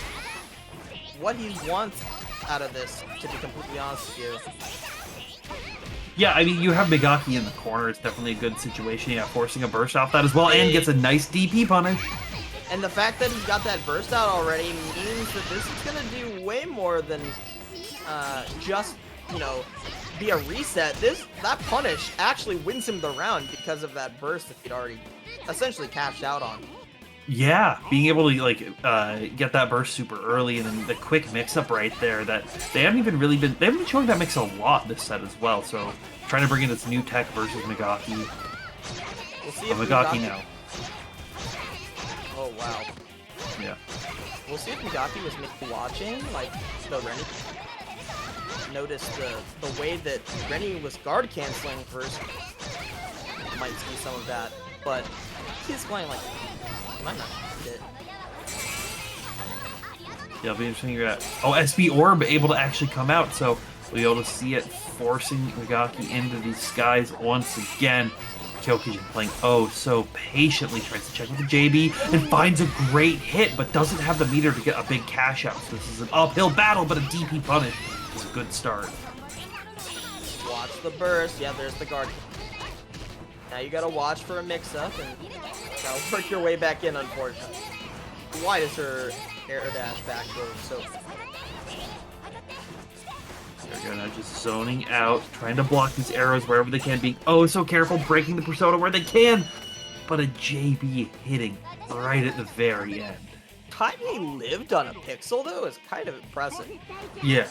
what he wants out of this, to be completely honest with you. Yeah, I mean, you have Migaki in the corner. It's definitely a good situation. Yeah, forcing a burst off that as well, and gets a nice DP punish. And the fact that he got that burst out already means that this is gonna do way more than just, you know, be a reset. That punish actually wins him the round because of that burst that he'd already essentially cashed out on. Yeah, being able to like get that burst super early, and then the quick mix-up right there. That they haven't been showing that mix a lot this set as well. So trying to bring in this new tech versus Migaki. We'll see if Migaki now. Oh wow. Yeah. We'll see if Migaki was maybe watching like the Renny. Notice the way that Renny was guard canceling first. Might see some of that, but he's playing like he might not get it. Yeah, it'll be interesting to hear that. Oh, SB Orb able to actually come out, so we'll be able to see it forcing Migaki into these skies once again. Gyokujin playing oh so patiently, tries to check with the JB and finds a great hit, but doesn't have the meter to get a big cash out. So this is an uphill battle, but a DP punish is a good start. Watch the burst. Yeah, there's the guard. Now you gotta watch for a mix-up and gotta work your way back in, unfortunately. Why does her air dash back go so? They're gonna just zoning out, trying to block these arrows wherever they can, being oh so careful, breaking the persona where they can, but a JB hitting right at the very end. Time he lived on a pixel though is kind of impressive. Yeah.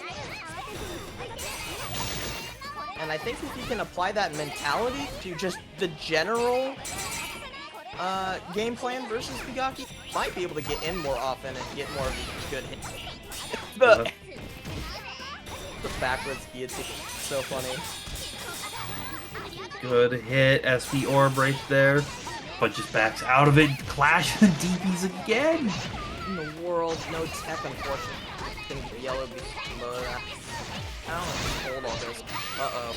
And I think if you can apply that mentality to just the general game plan versus Migaki, might be able to get in more often and get more of these good hits. The backwards guillotine, so funny. Good hit, SP Orb right there, but just backs out of it. Clash and DPs again. In the world, no tech, unfortunately. Couldn't get yellow below that. I don't know, hold all this. Uh-oh.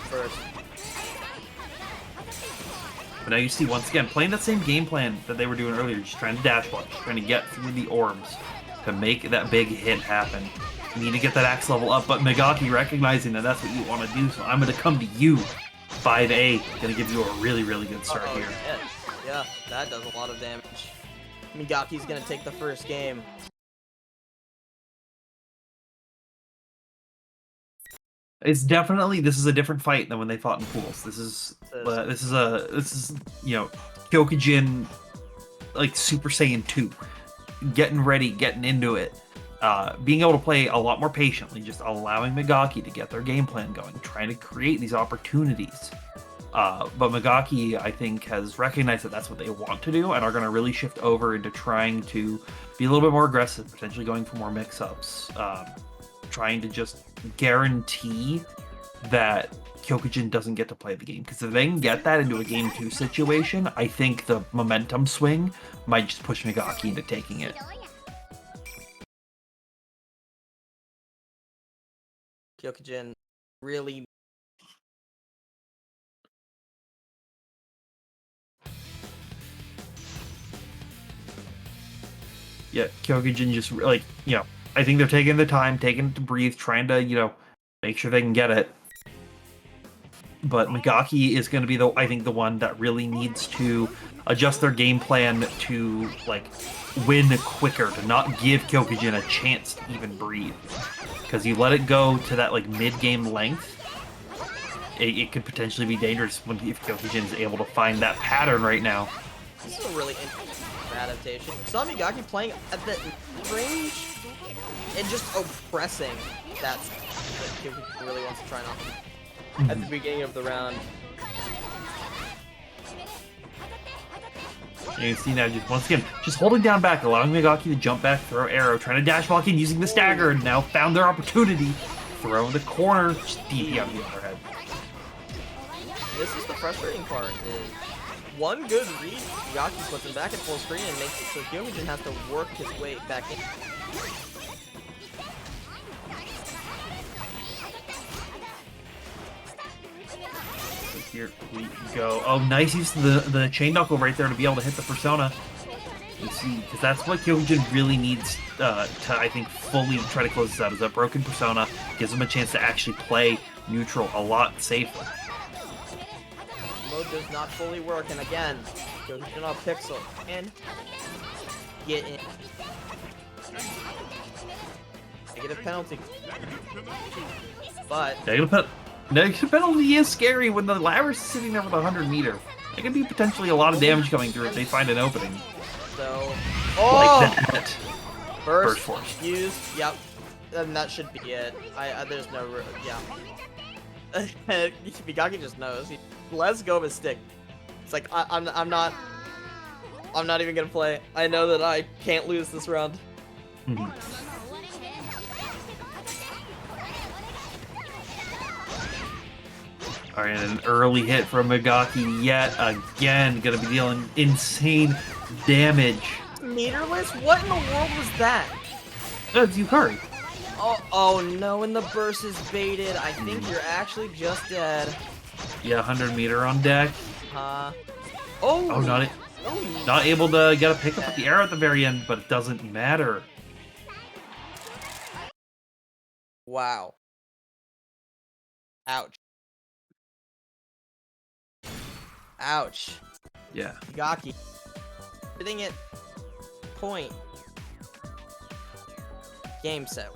First. But now you see, once again, playing that same game plan that they were doing earlier, just trying to dash block, just trying to get through the orbs to make that big hit happen. You need to get that axe level up, but Migaki recognizing that that's what you want to do, so I'm going to come to you. 5A, going to give you a really, really good start here. Yeah, that does a lot of damage. Migaki's going to take the first game. It's definitely, this is a different fight than when they fought in pools. This is you know, Gyokujin, like Super Saiyan 2, getting ready, getting into it, being able to play a lot more patiently, just allowing Migaki to get their game plan going, trying to create these opportunities. But Migaki, I think, has recognized that that's what they want to do and are going to really shift over into trying to be a little bit more aggressive, potentially going for more mix-ups, trying to just guarantee that Gyokujin doesn't get to play the game. Because if they can get that into a Game 2 situation, I think the momentum swing might just push Migaki into taking it. Gyokujin really... Yeah, Gyokujin just, like, you know, I think they're taking the time, taking it to breathe, trying to, you know, make sure they can get it. But Migaki is going to be, I think, the one that really needs to adjust their game plan to, like, win quicker, to not give Gyokujin a chance to even breathe. Because you let it go to that, like, mid-game length, it could potentially be dangerous if Gyokujin is able to find that pattern right now. This is a really interesting adaptation. Saw Migaki playing at the range and just oppressing that Gyokujin really wants to try not to. At the beginning of the round, You can see now, just once again, just holding down back, allowing Megaki to jump back, throw arrow, trying to dash walk in using the stagger, and now found their opportunity. Throw in the corner, just DP out of the overhead. This is the frustrating part, is one good read, Megaki puts him back at full screen and makes it so Gyojin has to work his way back in. Here we go. Oh, nice use of the chain knuckle right there to be able to hit the persona. You see, because that's what Gyojin really needs to, I think, fully try to close this out. Is that broken persona gives him a chance to actually play neutral a lot safer. Mode does not fully work, and again, Gyojin on Pixel and get in. Negative penalty. But Negative penalty is scary when the Labrys is sitting there with 100 meter. It can be potentially a lot of damage coming through if they find an opening. So, like that. Burst force. used. Yep, and that should be it. There's no, yeah. Megaki just knows. Let's go with stick. It's like I'm not even gonna play. I know that I can't lose this round. Mm-hmm. Alright, an early hit from Megaki yet again. Gonna be dealing insane damage. Meterless? What in the world was that? That's Yukari. Oh no, and the burst is baited. I think you're actually just dead. Yeah, 100 meter on deck. Oh, Not able to get a pickup at the arrow at the very end, but it doesn't matter. Wow. Ouch. Ouch. Yeah. Megaki. Everything at point. Game set.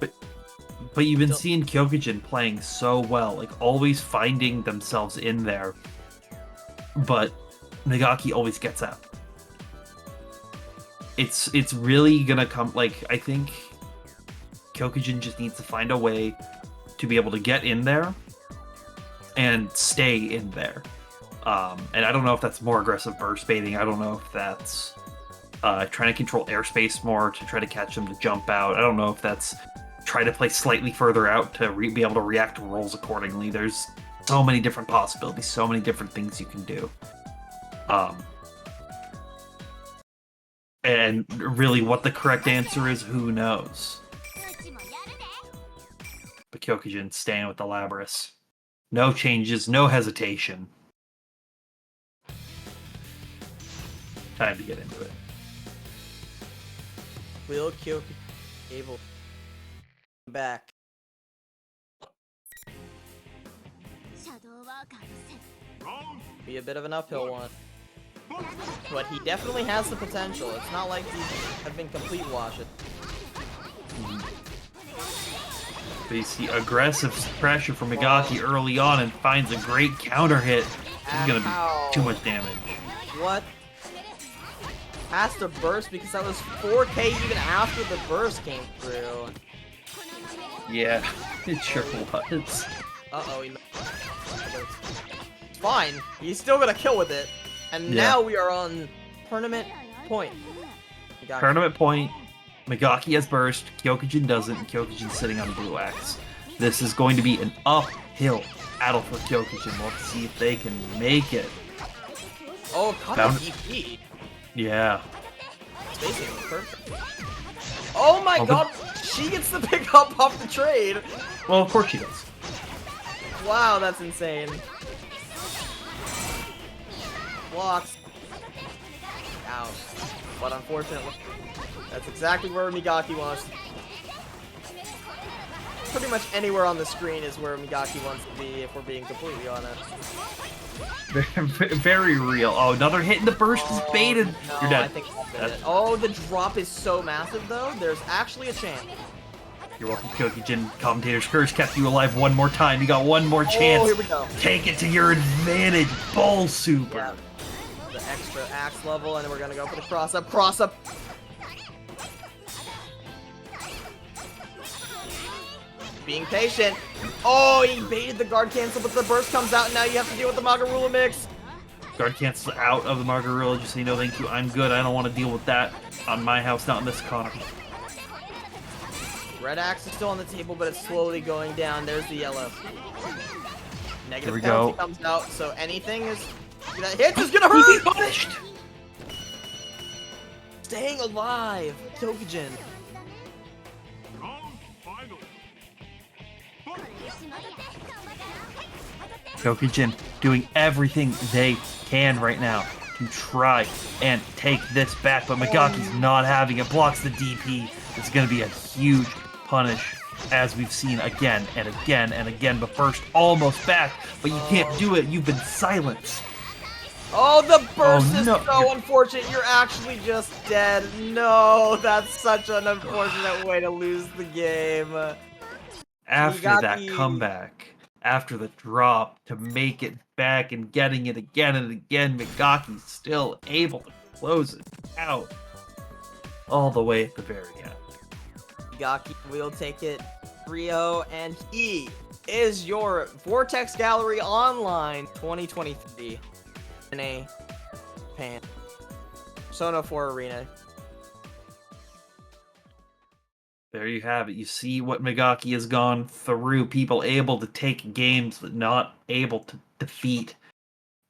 But you've been seeing Kyokujin playing so well, like always finding themselves in there. But Megaki always gets out. It's really gonna come, like, I think Kyokujin just needs to find a way to be able to get in there and stay in there. And I don't know if that's more aggressive burst baiting. I don't know if that's trying to control airspace more to try to catch them to jump out. I don't know if that's try to play slightly further out to be able to react to rolls accordingly. There's so many different possibilities, so many different things you can do. And really what the correct answer is, who knows? But Kyokujin staying with the Labrys. No changes, no hesitation. Time to get into it. Will Kyokujin able back? Be a bit of an uphill one. But he definitely has the potential. It's not like these have been complete washes. But you see aggressive pressure from Megaki early on and finds a great counter hit. This is going to be too much damage. What? Has to burst because that was 4K even after the burst came through. Yeah, it sure was. Uh-oh, he it's fine. He's still gonna kill with it. And now we are on tournament point. Tournament point. Megaki has burst, Kyokujin doesn't, and Kyokujin's sitting on blue axe. This is going to be an uphill battle for Kyokujin. We'll see if they can make it. Oh, cut a DP. Yeah. Spacing was perfect. Oh my god, she gets the pick up off the trade. Well, of course she does. Wow, that's insane. Blocks. Ouch. But unfortunately, that's exactly where Megaki wants. Pretty much anywhere on the screen is where Megaki wants to be, if we're being completely honest. Very real. Oh, another hit in the burst is baited. No, You're dead. I think that's it. Oh, the drop is so massive, though. There's actually a chance. You're welcome, Kyokujin. Commentator's curse kept you alive one more time. You got one more chance. Oh, here we go. Take it to your advantage. Bull super. Yeah. The extra axe level, and then we're gonna go for the cross up. Cross up. Being patient. Oh, he baited the guard cancel, but the burst comes out, and now you have to deal with the Magarula mix. Guard cancel out of the Margarilla. Just say no, thank you. I'm good. I don't want to deal with that on my house, not in this economy. Red axe is still on the table, but it's slowly going down. There's the yellow. Negative we penalty go. comes out, so anything that hits is gonna Who's hurt. being punished? Staying alive, Kyokujin. Round final. Kyokujin doing everything they can right now to try and take this back, but Megaki's not having it. Blocks the DP. It's going to be a huge punish, as we've seen again and again and again. But first, almost back, but you can't do it. You've been silenced. Oh, the burst Oh, is no. so unfortunate. You're actually just dead. No, that's such an unfortunate way to lose the game. After that Megaki. comeback, after the drop, to make it back and getting it again and again, Megaki's still able to close it out all the way at the very end. Megaki will take it 3-0, and he is your Vortex Gallery Online 2023 NA Pan Persona 4 Arena. There you have it. You see what Megaki has gone through. People able to take games, but not able to defeat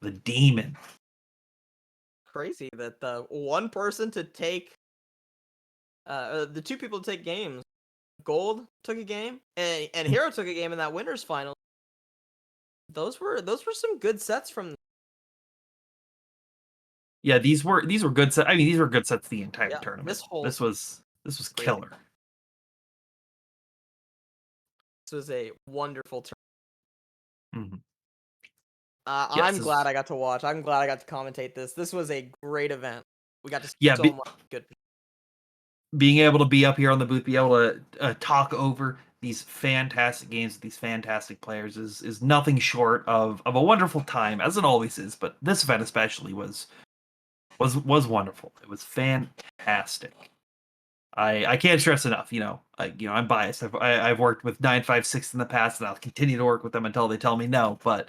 the demon. Crazy that the one person to take, the two people to take games, Gold took a game, and Hero took a game in that winners final. Those were some good sets from. Yeah, these were good sets. I mean, these were good sets the entire Yeah, tournament. this was crazy. killer. This was a wonderful tournament. Mm-hmm. I'm glad I got to watch. I'm glad I got to commentate this. This was a great event. We got to see so much good. Being able to be up here on the booth, be able to talk over these fantastic games with these fantastic players is nothing short of a wonderful time, as it always is. But this event especially was wonderful. It was fantastic. I can't stress enough. I'm biased. I've worked with 956 in the past, and I'll continue to work with them until they tell me no. But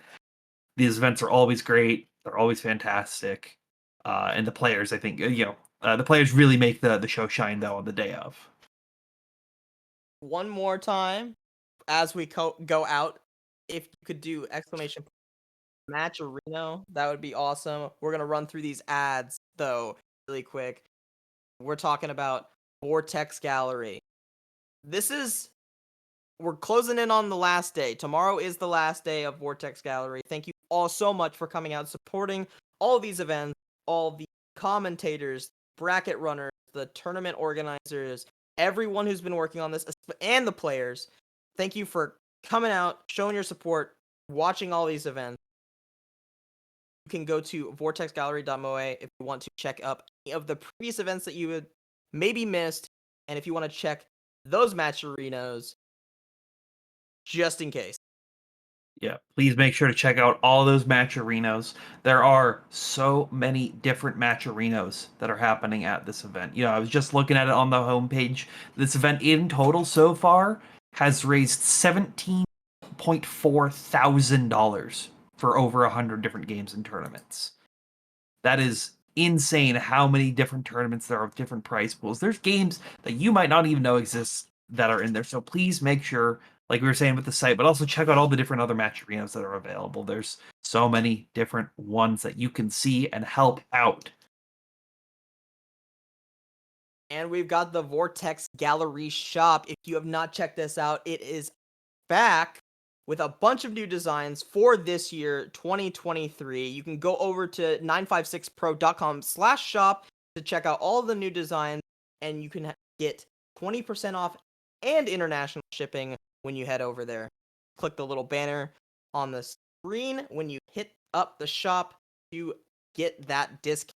these events are always great. They're always fantastic, and the players, I think, the players really make the show shine though on the day of. One more time, as we go out, if you could do exclamation match arena, that would be awesome. We're gonna run through these ads though really quick. We're talking about Vortex Gallery. We're closing in on the last day. Tomorrow is the last day of Vortex Gallery. Thank you all so much for coming out, supporting all these events, all the commentators, bracket runners, the tournament organizers, everyone who's been working on this, and the players. Thank you for coming out, showing your support, watching all these events. You can go to vortexgallery.moe if you want to check up any of the previous events that you had maybe missed, and if you want to check those match arenas, just in case. Yeah, please make sure to check out all those match arenas. There are so many different match arenas that are happening at this event. I was just looking at it on the homepage. This event in total so far has raised $17.4 thousand for over 100 different games and tournaments. That is insane how many different tournaments there are of different price pools. There's games that you might not even know exist that are in there. So please make sure, like we were saying with the site, but also check out all the different other match arenas that are available. There's so many different ones that you can see and help out. And we've got the Vortex Gallery shop. If you have not checked this out, it is back with a bunch of new designs for this year, 2023. You can go over to 956pro.com/shop to check out all the new designs, and you can get 20% off and international shipping when you head over there. Click the little banner on the screen when you hit up the shop to get that discount.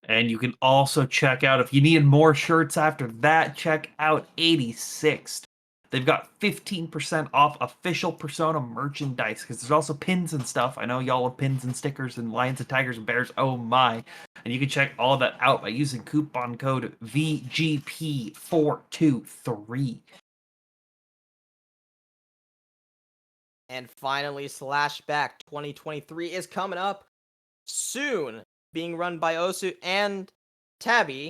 And you can also check out, if you need more shirts after that, check out 86th. They've got 15% off official Persona merchandise, because there's also pins and stuff. I know y'all have pins and stickers and lions and tigers and bears. Oh my. And you can check all that out by using coupon code VGP423. And finally, Slashback 2023 is coming up soon, being run by Osu and Tabby.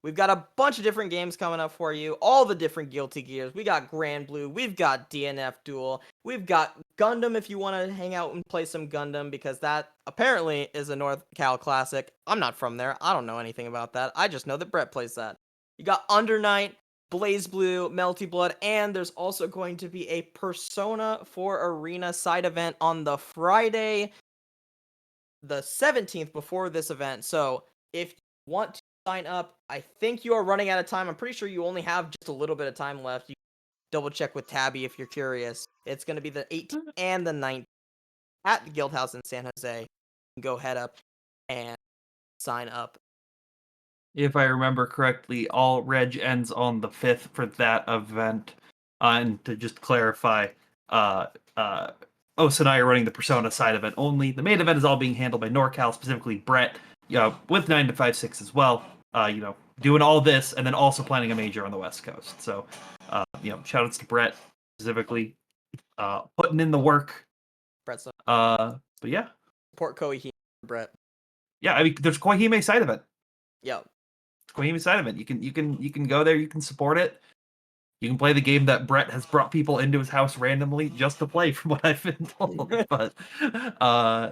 We've got a bunch of different games coming up for you, all the different Guilty Gears. We got Grand Blue, we've got DNF Duel, we've got Gundam if you want to hang out and play some Gundam, because that apparently is a North Cal classic. I'm not from there, I don't know anything about that. I just know that Brett plays that. You got Under Night, Blaze Blue, Melty Blood, and there's also going to be a Persona 4 Arena side event on the Friday, the 17th, before this event. So if you want to sign up, I think you are running out of time. I'm pretty sure you only have just a little bit of time left. You double check with Tabby if you're curious. It's going to be the 18th and the 19th at the Guild House in San Jose. You can go head up and sign up. If I remember correctly, all reg ends on the 5th for that event. And to just clarify, Os and I are running the Persona side event only. The main event is all being handled by NorCal, specifically Brett, with 9 to 5 6 as well. Doing all this and then also planning a major on the West Coast. So, shout outs to Brett specifically, putting in the work. Brett, so But yeah. support Koihime, Brett. Yeah, I mean, there's Koihime side event. Yep. Koihime side event. You can go there. You can support it. You can play the game that Brett has brought people into his house randomly just to play, from what I've been told. But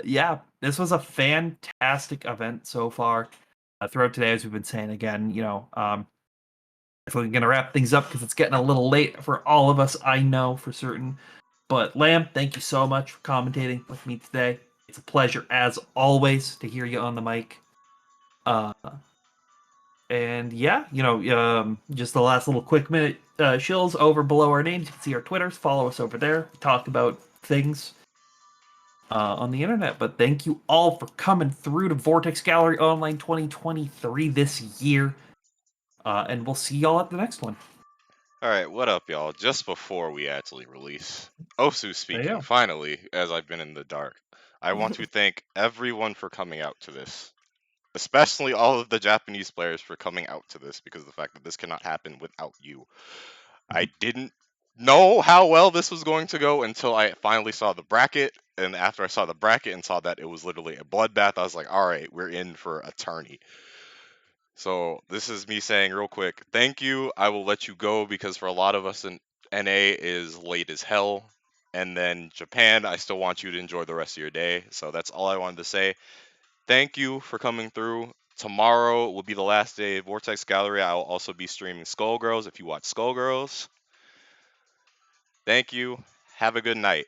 yeah, this was a fantastic event so far. Throughout today, as we've been saying again, if we're gonna wrap things up because it's getting a little late for all of us, I know for certain. But Lamb, thank you so much for commentating with me today. It's a pleasure as always to hear you on the mic. And yeah, just the last little quick minute shills over below our names. You can see our Twitters. Follow us over there. We talk about things on the internet. But thank you all for coming through to Vortex Gallery Online 2023 this year. And we'll see y'all at the next one. Alright, what up, y'all? Just before we actually release, Osu speaking, go. finally, as I've been in the dark, I want to thank everyone for coming out to this. Especially all of the Japanese players for coming out to this, because of the fact that this cannot happen without you. I didn't know how well this was going to go until I finally saw the bracket, and after I saw the bracket and saw that it was literally a bloodbath, I was like, alright, we're in for a tourney. So this is me saying real quick, thank you. I will let you go because for a lot of us in NA is late as hell. And then Japan, I still want you to enjoy the rest of your day. So that's all I wanted to say. Thank you for coming through. Tomorrow will be the last day of Vortex Gallery. I will also be streaming Skullgirls if you watch Skullgirls. Thank you. Have a good night.